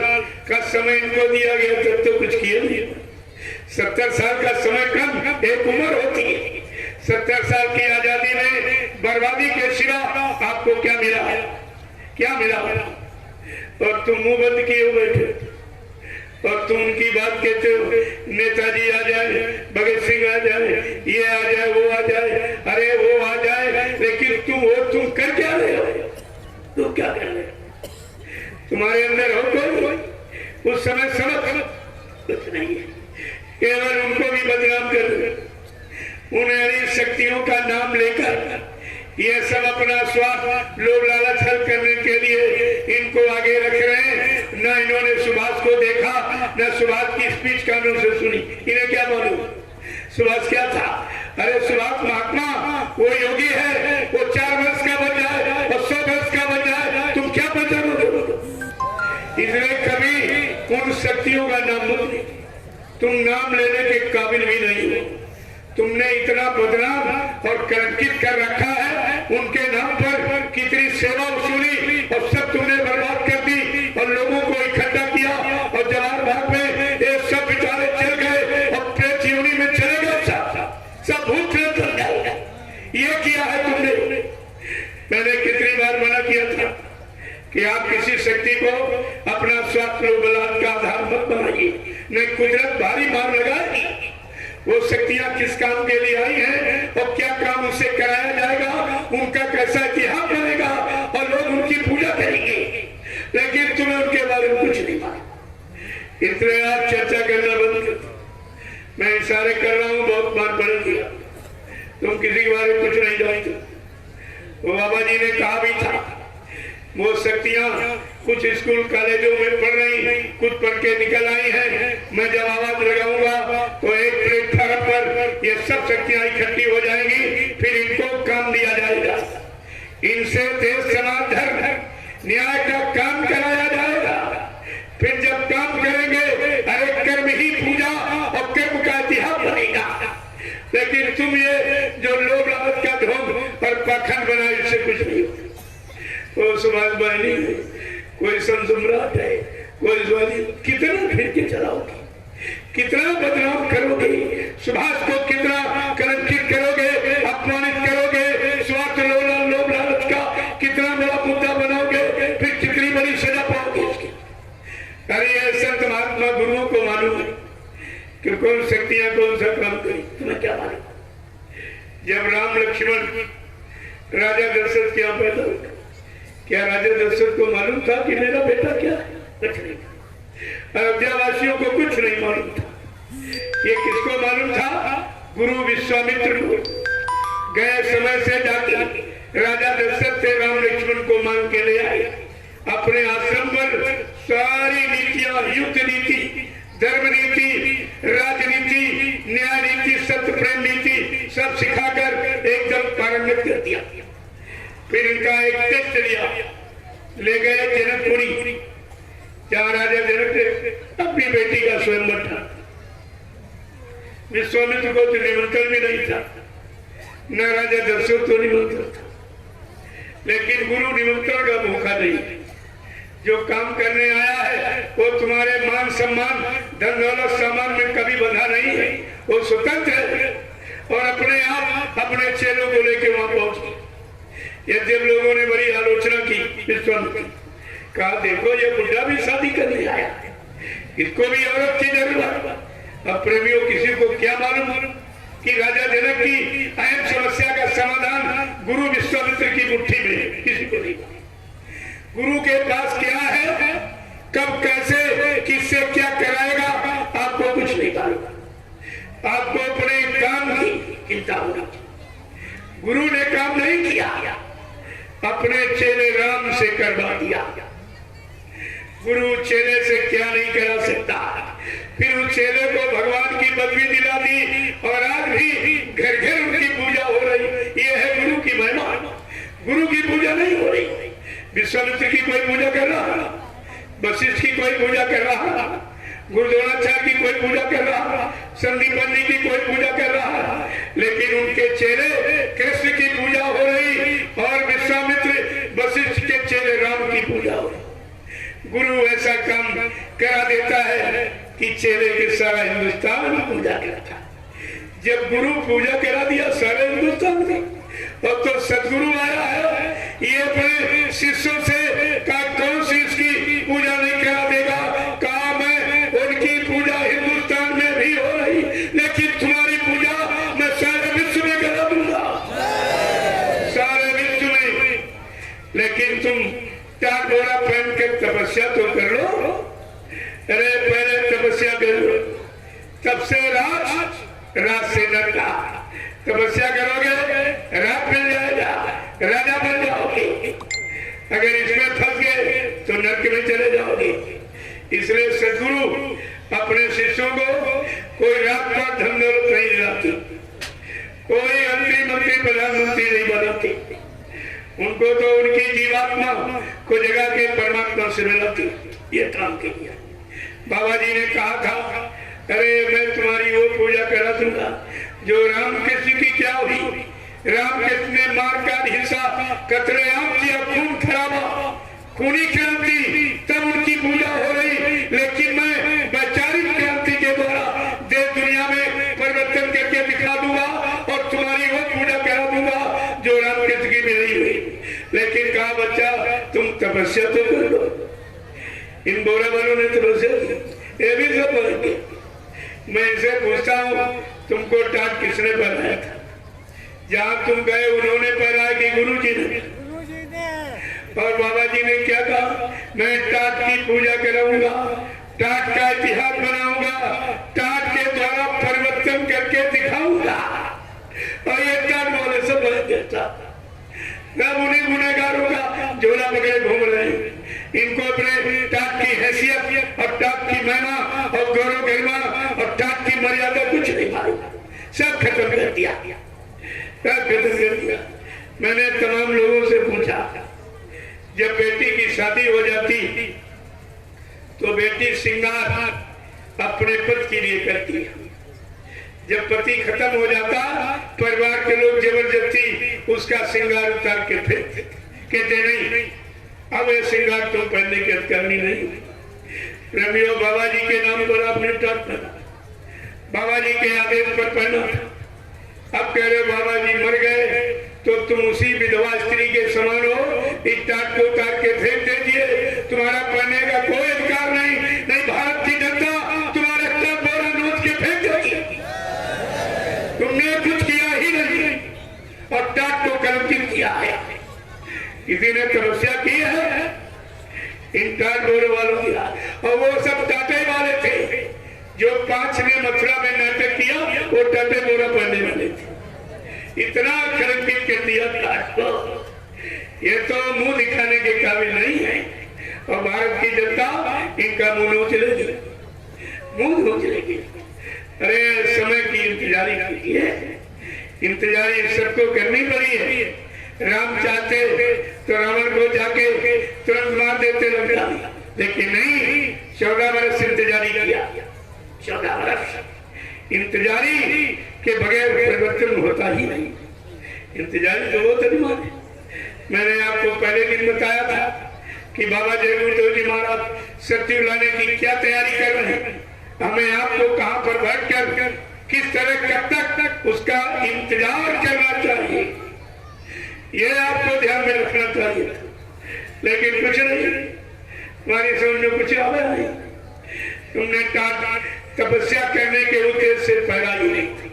का समय इनको दिया गया तब तो कुछ किया नहीं। 70 साल का समय कम एक उम्र होती है। 70 साल की आजादी में बर्बादी के सिवा आपको क्या मिला? क्या मिला? और तुम मुंह बंद किए बैठे, और तुम उनकी बात कहते हो, नेताजी आ जाए, भगत सिंह आ जाए, ये आ जाए, वो आ जाए, अरे वो आ जाए, लेकिन तुम कर क्या रहे हो? तुम क्या कर रहे हो? तुम्हारे अंदर हो कोई? उस समय समझ कुछ नहीं है। केवल उनको भी बदनाम कर, उन्हें शक्तियों का नाम लेकर ये सब अपना स्वार्थ, लोभ लालच हल करने के लिए इनको आगे रख रहे हैं। न इन्होंने सुभाष को देखा, न सुभाष की स्पीच कानों से सुनी। इन्हें क्या मालूम सुभाष क्या था? अरे सुभाष महात्मा, वो योगी है, वो 4 वर्ष का बन जाए और 100 वर्ष का बन जाए, तुम क्या पहचानोगे? इसलिए कभी उन शक्तियों का नाम मत लो। तुम नाम लेने के काबिल भी नहीं हो। तुमने इतना बदनाम और कलंकित कर रखा है। उनके नाम पर कितनी सेवा वसूली और सब तुमने बर्बाद कर दी, और लोगों को इकट्ठा किया, और जवाहर बाग में ये सब बेचारे चल गए और प्रेत जीवनी में चले गए, सब भूख चल गए। ये किया है तुमने। मैंने कितनी बार मना किया था कि आप किसी शक्ति को अपना स्वार्थ बलात् का आधार मत बनाइए, नहीं कुदरत भारी मार लगाएगी। वो शक्तियां किस काम के लिए आई हैं और क्या काम उससे कराया जाएगा, उनका कैसा इतिहास बनेगा और लोग उनकी पूजा करेंगे, लेकिन तुम्हें उनके बारे में कुछ नहीं मालूम। इसलिए आप चर्चा करना बंद कर। मैं इशारे कर रहा हूँ, बहुत बार पढ़ दिया, तुम किसी के बारे में कुछ नहीं जानते। वो बाबा जी ने कहा भी था, वो शक्तियां कुछ स्कूल कॉलेजों में पढ़ रही, कुछ पढ़ के निकल आई हैं। मैं जब आवाज लगाऊंगा तो एक प्लेटफार्म पर ये सब शक्तियां इकट्ठी हो जाएंगी, फिर इनको काम दिया जाएगा। इनसे देश समाज धर्म न्याय का काम कराया जाएगा। फिर जब काम करेंगे, अरे कर्म ही पूजा और कर्म का इतिहास बनेगा। लेकिन तुम ये जो लोभ लालच का ढोंग और पाखंड बना, इससे कुछ नहीं हो। वो सुभाष भाई नहीं है, कोई सम्राट है, कोई ज्वाली, कितना फिर के चलाओगे, कितना बदनाम करोगे, सुभाष को कितना कलंकित करोगे, अपमानित करोगे, स्वार्थ लोभ लालच का कितना बड़ा मुद्दा बनाओगे, फिर कितनी बड़ी सजा पाओगे इसकी। अरे ये संत महात्मा गुरुओं को मालूम है कि कौन शक्तियां कौन सा काम करी, तुम्हें क्या मालूम? जब राम लक्ष्मण राजा दशरथ के यहाँ पैदा हुए, क्या राजा दशरथ को मालूम था कि मेरा बेटा क्या है? कुछ नहीं था। अयोध्या वासियों को कुछ नहीं मालूम था। ये किसको मालूम था? गुरु विश्वामित्र को। गए समय से जाकर राजा दशरथ से राम लक्ष्मण को मांग के ले आए। अपने आश्रम पर सारी नीतियां, युद्ध नीति, धर्म नीति, राजनीति, न्याय नीति, सत्य प्रेम नीति सब सिखाकर एकदम पारंगत कर दिया। फिर इनका एक टेस्ट लिया, ले गए जनकपुरी, जहां राजा जनक ने अपनी बेटी का स्वयंवर था। विश्वामित्र को तो निमंत्रण भी नहीं था, न राजा दशरथ को निमंत्रण था, लेकिन गुरु निमंत्रण का भूखा नहीं। जो काम करने आया है वो तुम्हारे मान सम्मान, धन दौलत सामान में कभी बंधा नहीं है। वो स्वतंत्र है और अपने आप अपने चेलों को लेकर वहां पहुंच। यद्यप लोगों ने बड़ी आलोचना की, विश्वामित्र कहा देखो ये बुढ़ा भी शादी करने आया, इसको भी औरत की जरूरत। अब प्रेमियों, किसी को क्या मालूम कि राजा जनक की अहम समस्या का समाधान गुरु विश्वामित्र की मुट्ठी में है? किसी को नहीं। गुरु के पास क्या है, कब कैसे किससे क्या कराएगा, आपको कुछ नहीं मालूम। आपको अपने काम की चिंता होना। गुरु ने काम नहीं किया, अपने चेले राम से करवा दिया। गुरु चेले से क्या नहीं करा सकता। फिर उस चेले को भगवान की पदवी दिला दी और आज भी घर घर उनकी पूजा हो रही। ये है गुरु की महिमा। गुरु की पूजा नहीं हो रही। विश्वामित्र की कोई पूजा कर रहा, वशिष्ठ की कोई पूजा कर रहा, गुरु द्रोणाचार्य की कोई पूजा कर रहा, संदीपन जी की कोई पूजा कर रहा, लेकिन उनके चेले कृष्ण की पूजा हो रही और विश्वामित्र वशिष्ठ के चेले राम की पूजा हो रही। गुरु ऐसा काम करा देता है कि चेले के सारा हिंदुस्तान पूजा करता। जब गुरु पूजा करा दिया सारे हिंदुस्तान में, और तो सदगुरु आया है, ये अपने शिष्यों से कहा कौन सी इसकी पूजा नहीं करा देगा। कहा मैं उनकी पूजा हिंदुस्तान में भी हो रही, लेकिन तुम्हारी पूजा मैं सारे विश्व में करा दूंगा, सारे विश्व में। लेकिन तुम टाट बोरा पहन कर तपस्या तो कर लो। अरे पहले तपस्या कर लो, तब से रात से नटा तपस्या करोगे, रात मिल जाएगा, राजा बन जाओगे। अगर इसमें फंस गए तो नरक में चले जाओगे। इसलिए सदगुरु अपने शिष्यों को कोई रात पर धन दौलत नहीं दिलाती, कोई मंत्री प्रधानमंत्री नहीं बनाती। उनको तो उनकी जीवात्मा को जगा के परमात्मा से मिलाती। ये काम किया। बाबा जी ने कहा था, अरे मैं तुम्हारी वो पूजा करा दूंगा जो राम कृष्ण की क्या हुई। राम कृष्ण ने मार का हिस्सा कतलेआम किया, खून खराबा, खूनी क्रांति, तब उनकी पूजा हो रही। लेकिन मैं वैचारिक क्रांति के द्वारा देश दुनिया में परिवर्तन करके दिखा दूंगा और तुम्हारी वो पूजा करा दूंगा जो राम कृष्ण की नहीं हुई। लेकिन कहा बच्चा तुम तपस्या तो कर लो। इन बोरा वालों ने तपस्या की, ये भी सब बोलेंगे। मैं इसे पूछता हूँ, तुमको टाट किसने पहनाया था? जहाँ तुम गए उन्होंने पहनाया कि गुरु जी ने? और बाबा जी ने क्या कहा? मैं टाट की पूजा कराऊंगा, टाट का इतिहास बनाऊंगा, टाट के द्वारा परिवर्तन करके दिखाऊंगा। और ये टाट वाले सब उन्हीं गुनेगारों का झोला पकड़े घूम रहे हैं। इनको अपने टाट की हैसियत और टाट की महिमा और गौरव गरिमा और टाट की मर्यादा कुछ नहीं मालूम। सब खत्म कर दिया, सब खत्म कर दिया। मैंने तमाम लोगों से पूछा, जब बेटी की शादी हो जाती तो बेटी श्रृंगार अपने पति के लिए करती है। जब पति खत्म हो जाता, परिवार के लोग जबरदस्ती उसका श्रृंगार उतार के फेंक कहते नहीं, अब ये श्रृंगार तुम पहनने की अधिकारी नहीं। प्रेमियों, बाबा जी के नाम पर आपने टाट पहना, बाबा जी के आदेश पर पहना। अब कह रहे बाबा जी मर गए तो तुम उसी विधवा स्त्री के समान हो, इस टाट को उतार के फेंक दीजिए, तुम्हारा पहनने का कोई अधिकार नहीं। नहीं, भारत की जनता तुम्हारे टाट बोरा नोच के फेंक देगी। तुमने कुछ किया ही नहीं और टाट को कलंकित किया है। किसी ने तपस्या की है इन टाट बोरे वालों की, और वो सब टाटे वाले थे। जो 5 ने मथुरा में नाटक किया वो टाटे बोरा पहनने वाले थे। इतना कलंकित कर दिया टाट को, ये तो मुंह दिखाने के काबिल नहीं है। और भारत की जनता इनका मुंह नोच लेगी, मुंह नोच लेगी। अरे समय की इंतजारी कीजिए, इंतजारी सबको करनी पड़ी है। राम चाहते तो रावण को जाके तुरंत मार देते लंका, लेकिन नहीं, 14 वर्ष इंतजारी किया। 14 वर्ष इंतजारी के बगैर परिवर्तन होता ही नहीं। इंतजारी तो बहुत अनिवार्य है। मैंने आपको पहले दिन बताया था कि बाबा जयगुरु जी महाराज सत्य लाने की क्या तैयारी कर रहे हैं। हमें आपको कहां पर बैठकर किस तरह कब तक उसका इंतजार करना चाहिए, ये आपको ध्यान में रखना चाहिए। लेकिन कुछ नहीं, हमारी समझ में कुछ आ रहा है। तुमने तपस्या करने के उद्देश्य से पैदा ही नहीं थी,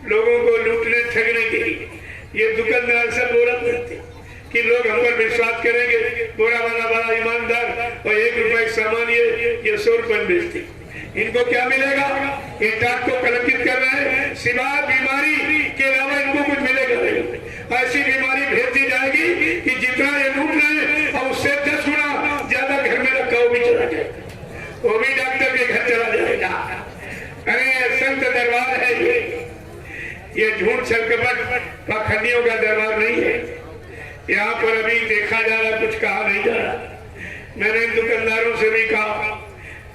लोगों को लूटने ठगने के लिए। ये दुकानदार सब बोला करते कि लोग हम पर विश्वास करेंगे, बोरा वाला बड़ा ईमानदार और 1 रुपए सामान ये 100 रुपए में बेचते। इनको क्या मिलेगा? ये डाक को कलंकित कर रहे हैं, सिवाय बीमारी के अलावा इनको कुछ मिलेगा नहीं। ऐसी बीमारी भेज दी जाएगी कि जितना ये लूट रहे हैं और उससे 10 गुना ज्यादा घर में रखा वो भी चला जाएगा, वो भी डॉक्टर के घर चला जाएगा। अरे संत दरबार है ये झूठ छलकपट पाखंडियों का दरबार नहीं है। यहाँ पर अभी देखा जा रहा, कुछ कहा नहीं जा रहा। मैंने इन दुकानदारों से भी कहा,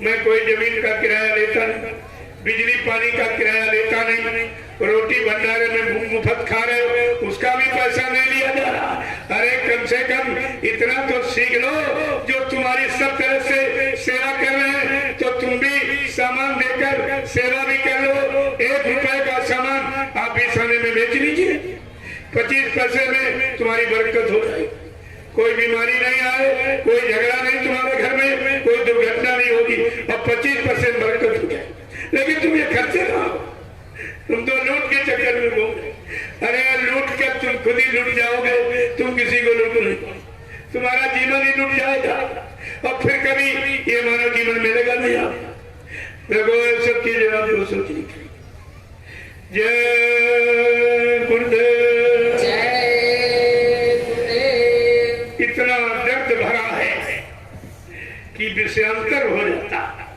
मैं कोई जमीन का किराया लेता नहीं, बिजली पानी का किराया लेता नहीं, रोटी भंडारे में मुफ्त खा रहे हो उसका भी पैसा नहीं लिया जा रहा। अरे कम से कम इतना तो सीख लो, जो तुम्हारी सब तरह से सेवा कर रहे हैं तो तुम भी सामान देकर सेवा भी कर लो। 1 रुपए का सामान आप 20 आने में बेच लीजिए, 25 पैसे में तुम्हारी बरकत हो जाएगी। कोई बीमारी नहीं आए, कोई झगड़ा नहीं तुम्हारे घर में, कोई दुर्घटना नहीं होगी और 25% बरकत हो जाए। लेकिन तुम ये खर्चे ना, तुम तो लूट के चक्कर में घूम रहे। अरे लूट कर तुम खुद ही लूट जाओगे, तुम किसी को लूट नहीं, तुम्हारा जीवन ही लूट जाएगा और फिर कभी ये मानव जीवन मिलेगा नहीं। आप देखो सब चीजें आपको सोचनी चाहिए। जय गुरुदेव, इतना दर्द भरा है कि विषयांतर हो जाता है।